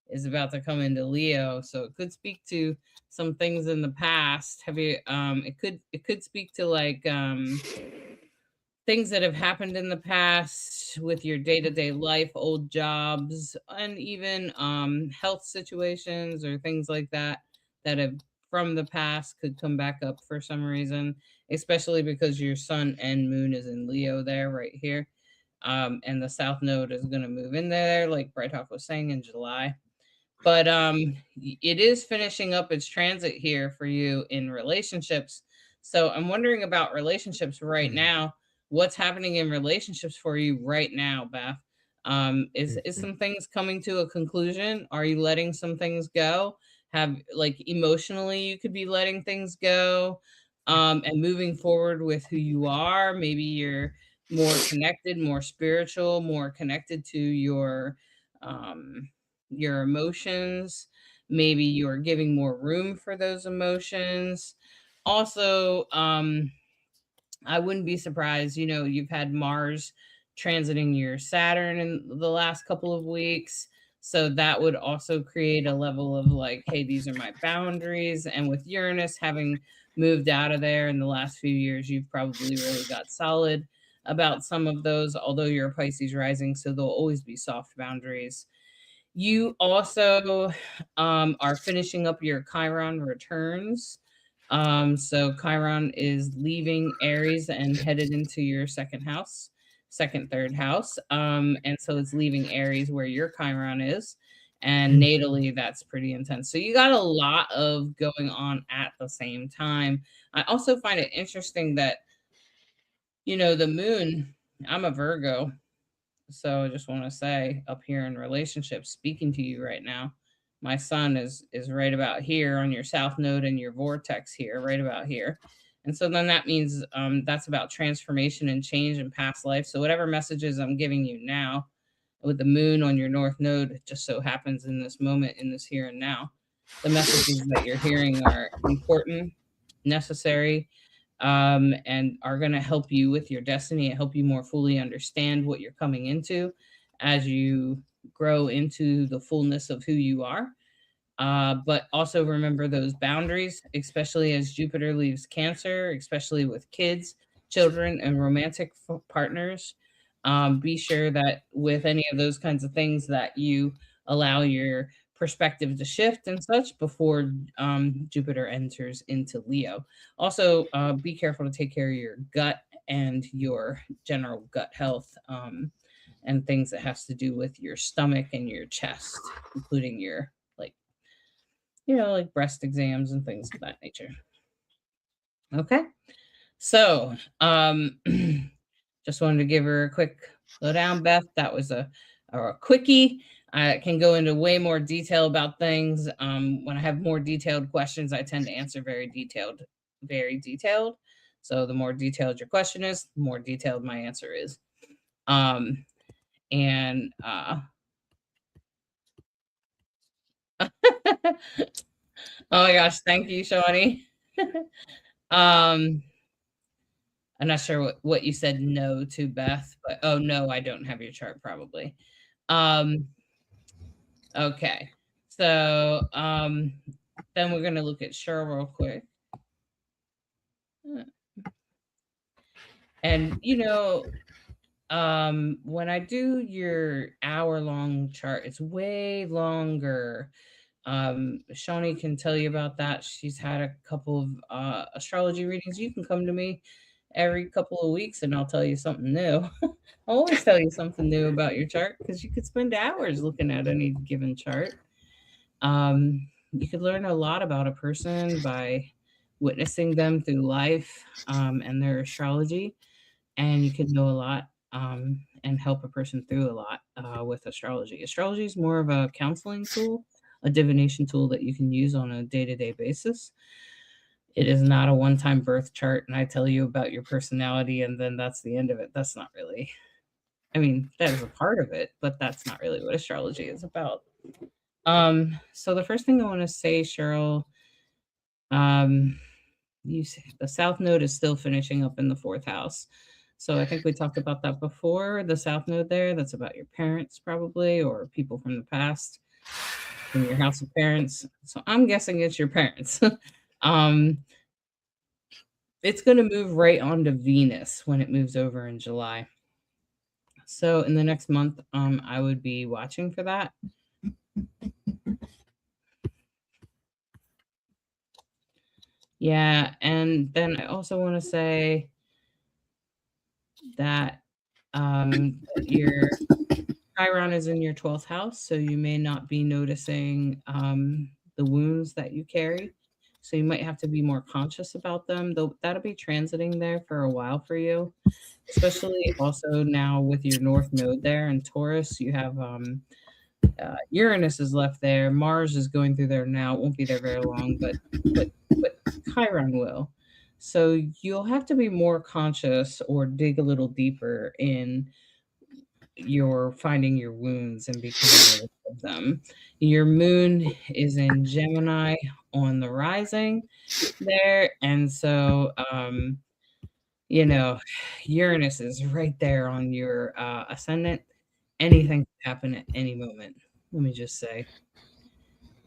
is about to come into Leo, so it could speak to some things in the past. Have you? It could speak to like things that have happened in the past with your day-to-day life, old jobs, and even health situations or things like that that have from the past could come back up for some reason, especially because your sun and moon is in Leo there right here. And the south node is going to move in there like Bright Hawk was saying in July. But it is finishing up its transit here for you in relationships. So I'm wondering about relationships right Mm, now. What's happening in relationships for you right now, Beth? Is mhm, some things coming to a conclusion? Are you letting some things go? Have like emotionally you could be letting things go and moving forward with who you are. Maybe you're more connected, more spiritual, more connected to um your emotions. Maybe you're giving more room for those emotions. Also, I wouldn't be surprised, you've had Mars transiting your Saturn in the last couple of weeks. So that would also create a level of like, hey, these are my boundaries. And with Uranus having moved out of there in the last few years, you've probably really got solid about some of those, although you're a Pisces rising. So there'll always be soft boundaries. You also are finishing up your Chiron returns. So Chiron is leaving Aries and headed into your second house, second, third house. And so it's leaving Aries where your Chiron is. And mm, natally, that's pretty intense. So you got a lot of going on at the same time. I also find it interesting that, the moon, I'm a Virgo, so I just want to say up here in relationships, speaking to you right now, my sun is right about here on your south node and your vortex here, right about here. And so then that means that's about transformation and change in past life. So whatever messages I'm giving you now with the moon on your north node, it just so happens in this moment, in this here and now, the messages that you're hearing are important, necessary, and are going to help you with your destiny and help you more fully understand what you're coming into as you grow into the fullness of who you are. But also remember those boundaries, especially as Jupiter leaves Cancer, especially with kids, children, and romantic partners. Be sure that with any of those kinds of things that you allow your perspective to shift and such before Jupiter enters into Leo. Also, be careful to take care of your gut and your general gut health. And things that has to do with your stomach and your chest, including your like like breast exams and things of that nature. Okay. So, just wanted to give her a quick lowdown, Beth. That was a quickie. I can go into way more detail about things. When I have more detailed questions, I tend to answer very detailed, very detailed. So the more detailed your question is, the more detailed my answer is. Um, and oh my gosh, thank you, Shawnee. um, I'm not sure what you said no to, Beth, but oh no, I don't have your chart probably. Um, okay. So then we're gonna look at Cheryl real quick. And when I do your hour-long chart, it's way longer. Shawnee can tell you about that. She's had a couple of astrology readings. You can come to me every couple of weeks and I'll tell you something new. I'll always tell you something new about your chart because you could spend hours looking at any given chart. You could learn a lot about a person by witnessing them through life and their astrology, and you can know a lot and help a person through a lot with astrology. Astrology is more of a counseling tool, a divination tool that you can use on a day to day basis. It is not a one time birth chart, and I tell you about your personality, and then that's the end of it. That's not really, I mean, that is a part of it, but that's not really what astrology is about. So the first thing I want to say, Cheryl, um, the South Node is still finishing up in the fourth house. So I think we talked about that before. The South Node there, that's about your parents probably, or people from the past in your house of parents. So I'm guessing it's your parents. um, it's going to move right onto Venus when it moves over in July. So in the next month, I would be watching for that. Yeah, and then I also want to say that your Chiron is in your 12th house, so you may not be noticing the wounds that you carry. So you might have to be more conscious about them, though that'll be transiting there for a while for you, especially also now with your North Node there in Taurus. You have Uranus is left there, Mars is going through there now. It won't be there very long, but Chiron will. So you'll have to be more conscious or dig a little deeper in your finding your wounds and becoming aware of them. Your moon is in Gemini on the rising there, and so Uranus is right there on your ascendant. Anything can happen at any moment. Let me just say,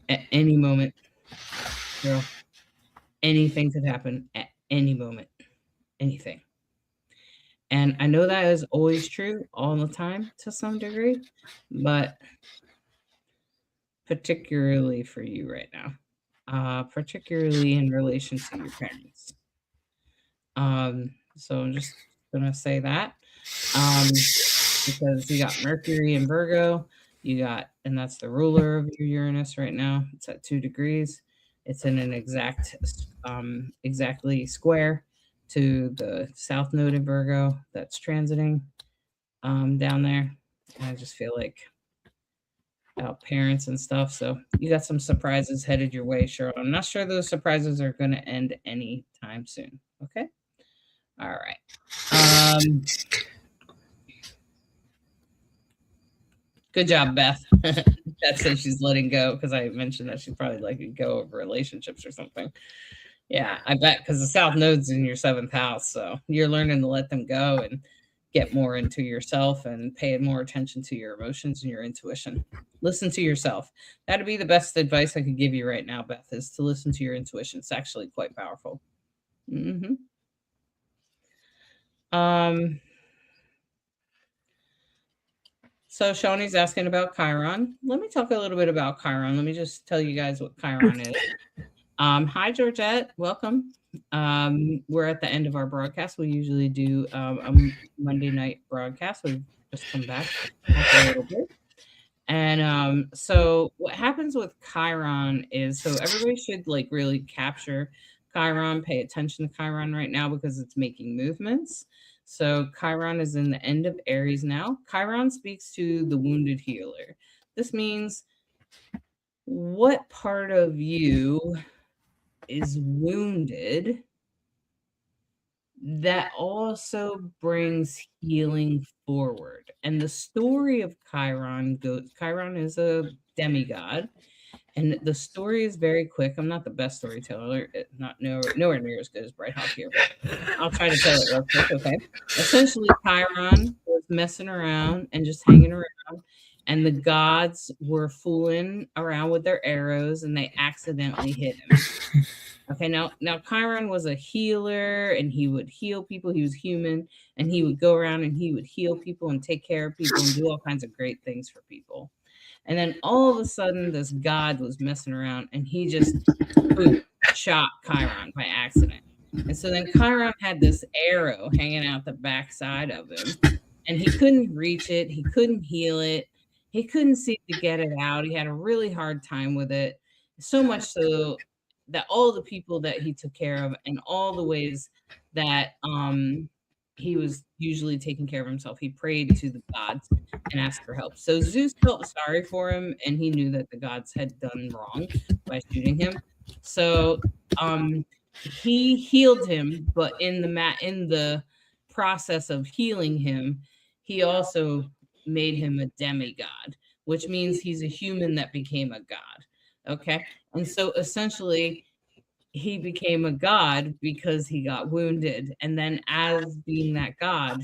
at any moment, girl, anything could happen at any moment. Anything. And I know that is always true all the time to some degree, but particularly for you right now, particularly in relation to your parents. So I'm just gonna say that because you got Mercury in Virgo, and that's the ruler of your Uranus right now. It's at 2 degrees. It's in an exactly square to the South Node in Virgo that's transiting down there. And I just feel like about parents and stuff. So you got some surprises headed your way, Cheryl. I'm not sure those surprises are going to end anytime soon. Okay. All right. Good job, Beth. Beth says she's letting go because I mentioned that she's probably letting go of relationships or something. Yeah, I bet because the South Node's in your seventh house. So you're learning to let them go and get more into yourself and pay more attention to your emotions and your intuition. Listen to yourself. That'd be the best advice I could give you right now, Beth, is to listen to your intuition. It's actually quite powerful. Mm-hmm. So Shawnee's asking about Chiron. Let me talk a little bit about Chiron. Let me just tell you guys what Chiron is. Hi, Georgette. Welcome. We're at the end of our broadcast. We usually do a Monday night broadcast. We've just come back a little bit. And so what happens with Chiron is, so everybody should like really capture Chiron, pay attention to Chiron right now because it's making movements. So Chiron is in the end of Aries now. Chiron speaks to the wounded healer. This means what part of you is wounded that also brings healing forward. And the story of Chiron goes Chiron is a demigod, and the story is very quick. I'm not the best storyteller, not nowhere near as good as Bright Hawk here, but I'll try to tell it real quick, okay? Essentially, Chiron was messing around and just hanging around, and the gods were fooling around with their arrows, and they accidentally hit him. Okay, now Chiron was a healer and he would heal people. He was human and he would go around and he would heal people and take care of people and do all kinds of great things for people. And then all of a sudden, this god was messing around and he just boom, shot Chiron by accident. And so then Chiron had this arrow hanging out the backside of him and he couldn't reach it. He couldn't heal it. He couldn't seem to get it out. He had a really hard time with it. So much so that all the people that he took care of and all the ways that he was usually taking care of himself, he prayed to the gods and asked for help. So Zeus felt sorry for him and he knew that the gods had done wrong by shooting him. So he healed him, but in the process of healing him, he also made him a demigod, which means he's a human that became a god. Okay. And so essentially, he became a god because he got wounded. And then, as being that god,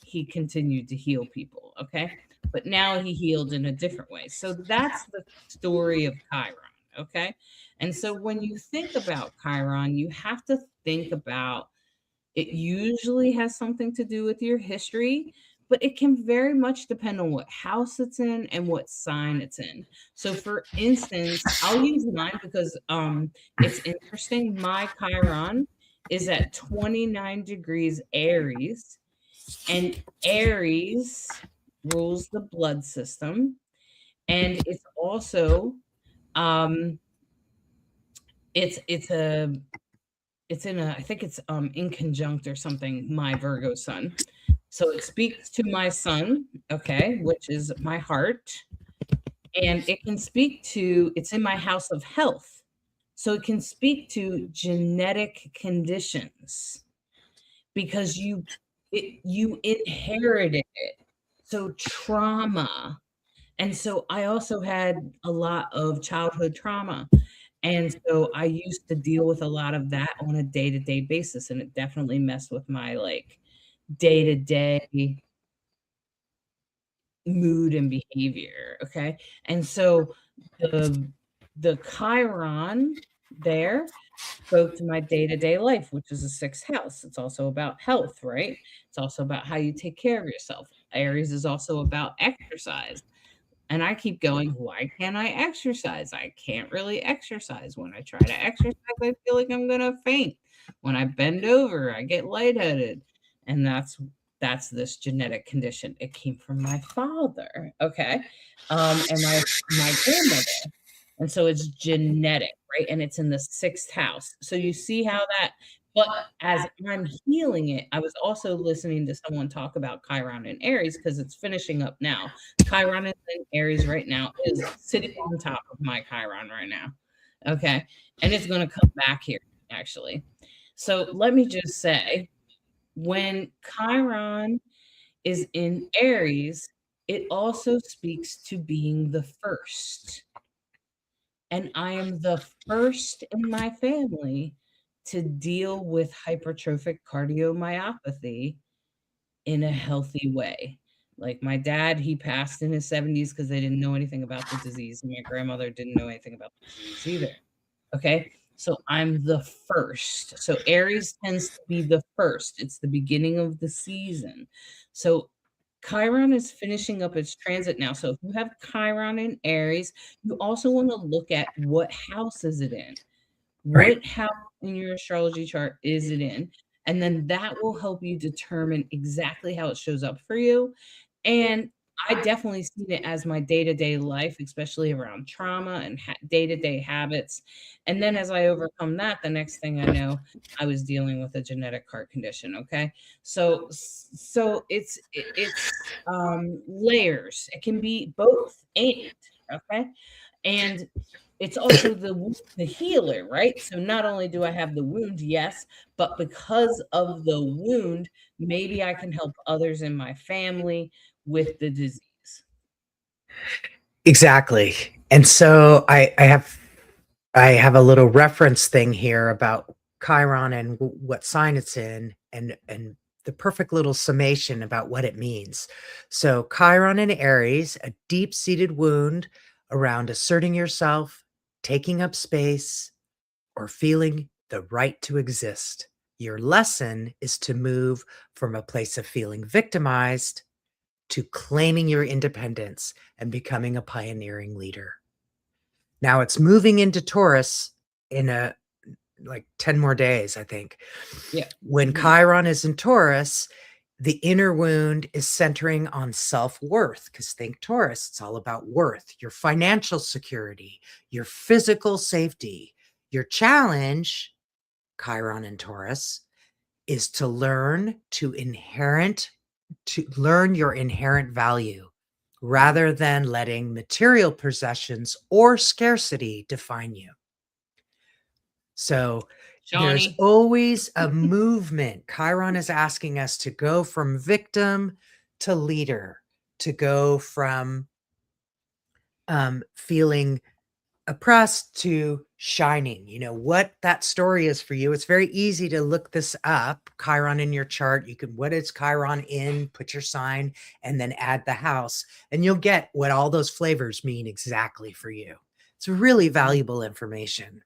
he continued to heal people. Okay. But now he healed in a different way. So that's the story of Chiron. Okay. And so when you think about Chiron, you have to think about it usually has something to do with your history, but it can very much depend on what house it's in and what sign it's in. So for instance, I'll use mine because it's interesting. My Chiron is at 29 degrees Aries, and Aries rules the blood system, and it's also um it's a it's in a I think it's in conjunct or something, my Virgo sun. So it speaks to my sun, okay, which is my heart, and it can speak to it's in my house of health. So it can speak to genetic conditions because you inherited it. So trauma. And so I also had a lot of childhood trauma. And so I used to deal with a lot of that on a day-to-day basis, and it definitely messed with my, like, day-to-day mood and behavior, okay? And so the the Chiron there spoke to my day-to-day life, which is a 6th house. It's also about health, right? It's also about how you take care of yourself. Aries is also about exercise. And I keep going, "Why can't I exercise? I can't really exercise. When I try to exercise, I feel like I'm gonna faint. When I bend over, I get lightheaded." And that's this genetic condition. It came from my father, okay? And my grandmother. And so it's genetic, right? And it's in the 6th house. So you see how that but as I'm healing it, I was also listening to someone talk about Chiron and Aries because it's finishing up now. Chiron is in Aries right now, is sitting on top of my Chiron right now. Okay. And it's going to come back here, actually. So let me just say when Chiron is in Aries, it also speaks to being the first. And I am the first in my family to deal with hypertrophic cardiomyopathy in a healthy way. Like my dad, he passed in his 70s because they didn't know anything about the disease, and my grandmother didn't know anything about the disease either. Okay? So I'm the first. So Aries tends to be the first. It's the beginning of the season. So Chiron is finishing up its transit now. So if you have Chiron in Aries, you also want to look at what house is it in? Right. What house in your astrology chart is it in? And then that will help you determine exactly how it shows up for you. And I definitely seen it as my day-to-day life, especially around trauma and day-to-day habits. And then as I overcome that, the next thing I know, I was dealing with a genetic heart condition. Okay. So it's layers. It can be both and. Okay. And it's also the healer, right? So not only do I have the wound, yes, but because of the wound, maybe I can help others in my family with the disease. Exactly. And so I have a little reference thing here about Chiron and what sign it's in, and the perfect little summation about what it means. So Chiron in Aries, a deep-seated wound around asserting yourself, taking up space, or feeling the right to exist. Your lesson is to move from a place of feeling victimized to claiming your independence and becoming a pioneering leader. Now it's moving into Taurus in a like 10 more days, I think. Yeah. When Mhm. Chiron is in Taurus, the inner wound is centering on self-worth, because think Taurus, it's all about worth, your financial security, your physical safety. Your challenge, Chiron and Taurus, is to learn your inherent value rather than letting material possessions or scarcity define you. So there's Shawnee. always a movement. Chiron is asking us to go from victim to leader, to go from feeling oppressed to shining. You know what that story is for you. It's very easy to look this up. Chiron in your chart. You can, what is Chiron in? Put your sign and then add the house, and you'll get what all those flavors mean exactly for you. It's really Mhm. valuable information.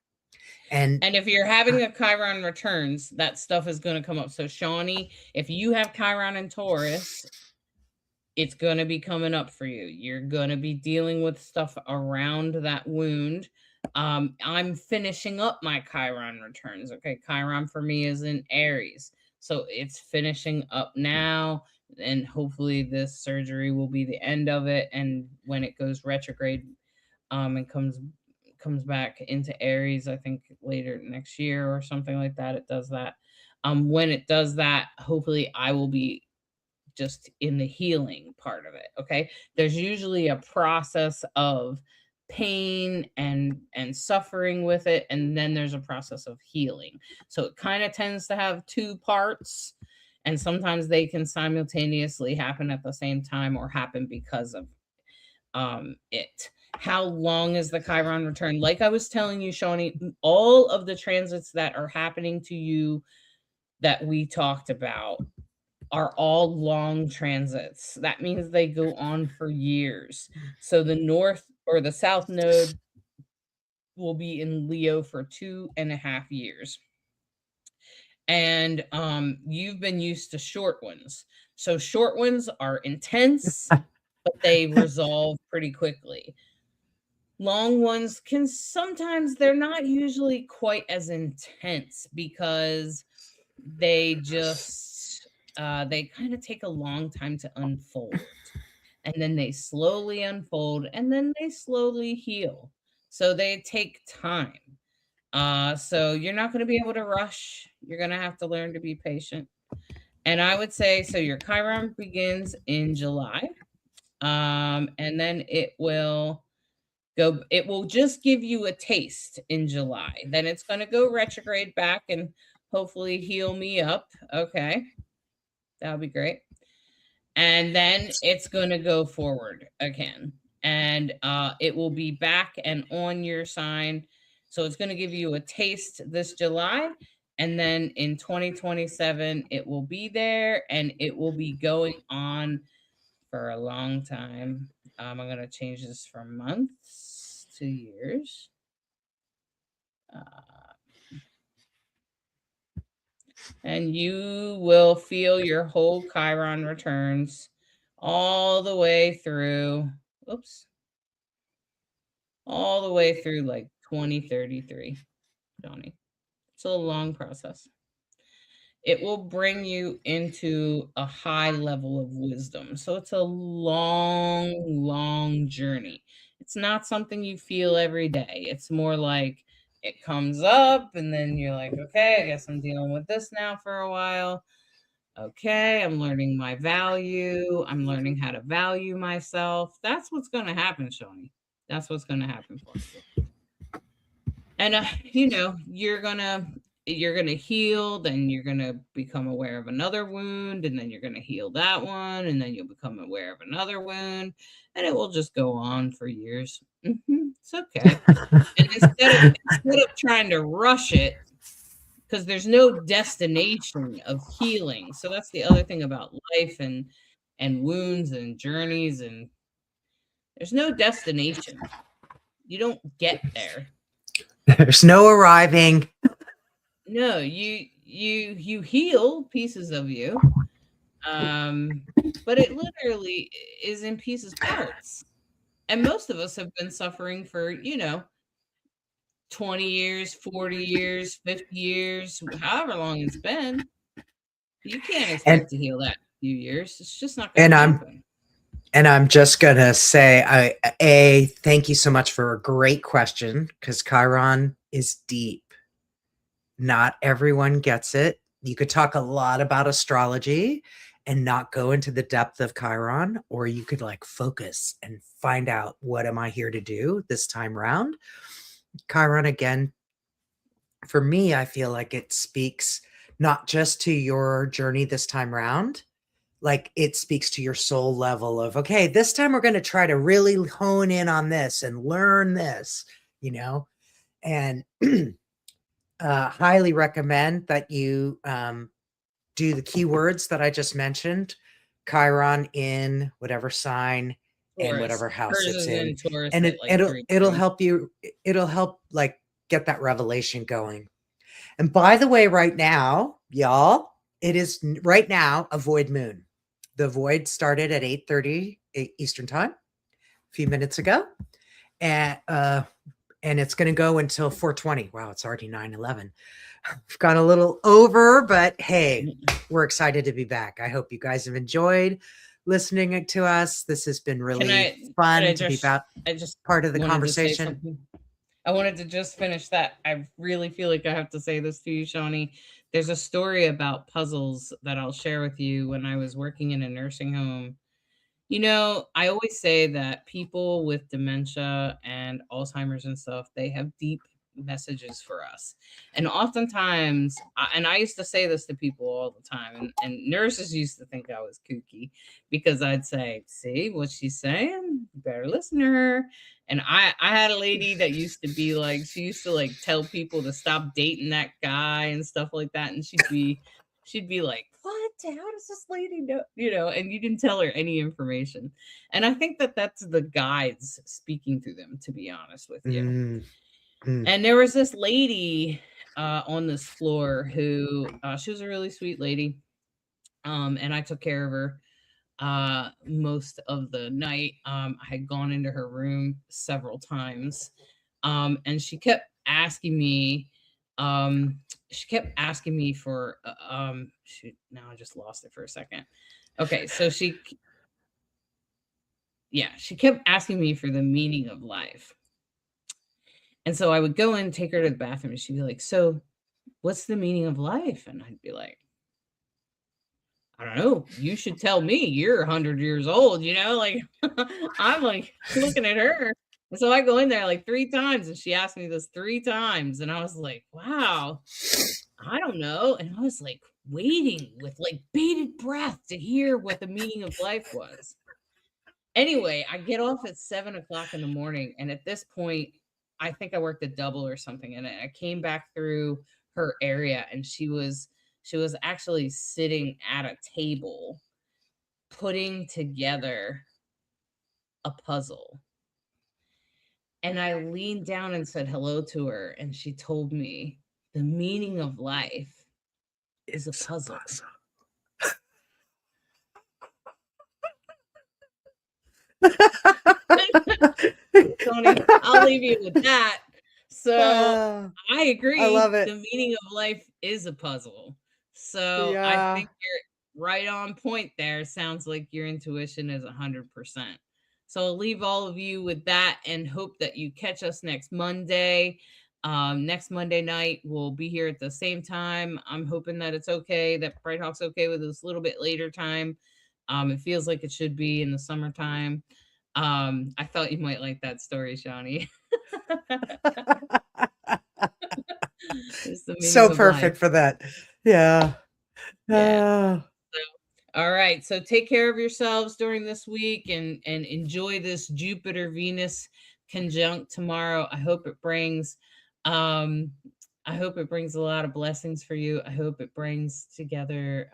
And And if you're having a Chiron returns, that stuff is going to come up. So, Shawnee, if you have Chiron and Taurus, it's going to be coming up for you. You're going to be dealing with stuff around that wound. I'm finishing up my Chiron returns. Okay. Chiron for me is in Aries. So it's finishing up now. And hopefully this surgery will be the end of it. And when it goes retrograde, and comes back into Aries, I think later next year or something like that, it does that. When it does that, hopefully I will be just in the healing part of it. Okay, there's usually a process of pain and suffering with it, and then there's a process of healing. So it kind of tends to have two parts, and sometimes they can simultaneously happen at the same time or happen because of it. How long is the Chiron return? Like I was telling you, Shawnee, all of the transits that are happening to you that we talked about are all long transits. That means they go on for years. So the north or the south node will be in Leo for 2.5 years. And you've been used to short ones. So short ones are intense, but they resolve pretty quickly. Long ones can sometimes, they're not usually quite as intense because they just they kind of take a long time to unfold, and then they slowly unfold, and then they slowly heal, so they take time. So you're not going to be able to rush. You're going to have to learn to be patient. And I would say, so your Chiron begins in July, and then it will just give you a taste in July. Then it's going to go retrograde back and hopefully heal me up. Okay. That would be great. And then it's going to go forward again. And it will be back and on your sign. So it's going to give you a taste this July. And then in 2027, it will be there and it will be going on for a long time. I'm going to change this from months to years. Uh, and you will feel your whole Chiron returns all the way through. Oops, all the way through like 2033, Johnny. It's a long process. It will bring you into a high level of wisdom. So it's a long, long journey. It's not something you feel every day. It's more like it comes up, and then you're like, okay, I guess I'm dealing with this now for a while. Okay, I'm learning my value. I'm learning how to value myself. That's what's going to happen, Shoni. That's what's going to happen for you. And you know, you're gonna heal, then you're gonna become aware of another wound, and then you're gonna heal that one, and then you'll become aware of another wound, and it will just go on for years. It's okay. And instead of trying to rush it, because there's no destination of healing. So that's the other thing about life and wounds and journeys, and there's no destination. You don't get there. There's no arriving. No, you heal pieces of you, um, but it literally is in pieces parts. And most of us have been suffering for, 20 years, 40 years, 50 years, however long it's been. You can't And expect to heal that in a few years. It's just not gonna and I'm happen. and I'm just gonna say, thank you so much for a great question because Chiron is deep. Not everyone gets it. You could talk a lot about astrology and not go into the depth of Chiron, or you could like focus and find out what am I here to do this time round. Chiron, again, for me, I feel like it speaks not just to your journey this time round, like it speaks to your soul level of, okay, this time we're going to try to really hone in on this and learn this, you know, and highly recommend that you do the keywords that I just mentioned, Chiron in whatever sign and Taurus. whatever house Hers it's is in, in Taurus and at it like it'll 3 it'll degrees. help you. It'll help like get that revelation going. And by the way, right now, y'all, it is right now a void moon. The void started at 8:30 Eastern time a few minutes ago, and it's going to go until 4:20. Wow, it's already 9:11. We've gone a little over, but hey, we're excited to be back. I hope you guys have enjoyed listening to us. This has been Can really I can fun I to be just about I just part of the wanted to say conversation. something. I wanted to just finish that. I really feel like I have to say this to you, Shawnee. There's a story about puzzles that I'll share with you when I was working in a nursing home. I always say that people with dementia and Alzheimer's and stuff, they have deep messages for us. And oftentimes, and I used to say this to people all the time, and nurses used to think I was kooky because I'd say, see what she's saying? You better listen to her. And I had a lady that used to be like, she used to like tell people to stop dating that guy and stuff like that. And she'd be like, "What? How does this lady know?" And you didn't tell her any information. And I think that that's the guides speaking through them, to be honest with you. Mm, mm. And there was this lady on this floor who she was a really sweet lady, and I took care of her most of the night. I had gone into her room several times, and um, she kept asking me for, shoot, now I just lost it for a second. Okay, so yeah, she kept asking me for the meaning of life. And so I would go in, take her to the bathroom, and she'd be like, "So, what's the meaning of life?" And I'd be like, "I don't know. You should tell me. You're 100 years old, like I'm like looking at her. And so I go in there like 3 times and she asked me this 3 times. And I was like, wow, I don't know. And I was like waiting with like bated breath to hear what the meaning of life was. Anyway, I get off at 7 o'clock in the morning. And at this point, I think I worked a double or something. And I came back through her area and she was actually sitting at a table putting together a puzzle. And I leaned down and said hello to her, and she told me the meaning of life is a It's puzzle. awesome. Tony, I'll leave you with that. So Ah, I I agree. love it. The meaning of life is a puzzle. So I Yeah. think you're right on point there. Sounds like your intuition is 100%. So I'll leave all of you with that and hope that you catch us next Monday. Next Monday night, we'll be here at the same time. I'm hoping that it's okay, that Bright Hawk's okay with this little bit later time. It feels like it should be in the summertime. I thought you might like that story, Shawnee. It's the meaning So of life. perfect for that. Yeah. Yeah. Ah. All right. So take care of yourselves during this week and enjoy this Jupiter Venus conjunct tomorrow. Um I hope it brings a lot of blessings for you. I hope it brings together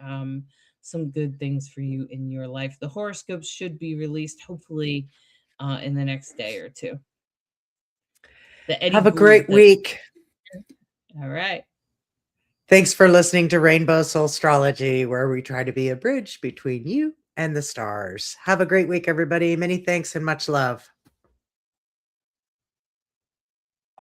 some good things for you in your life. The horoscopes should be released hopefully in the next day or two. The Eddie Have a Gould. great week. All right. Thanks for listening to Rainbow Soulstrology, where we try to be a bridge between you and the stars. Have a great week, everybody. Many thanks and much love.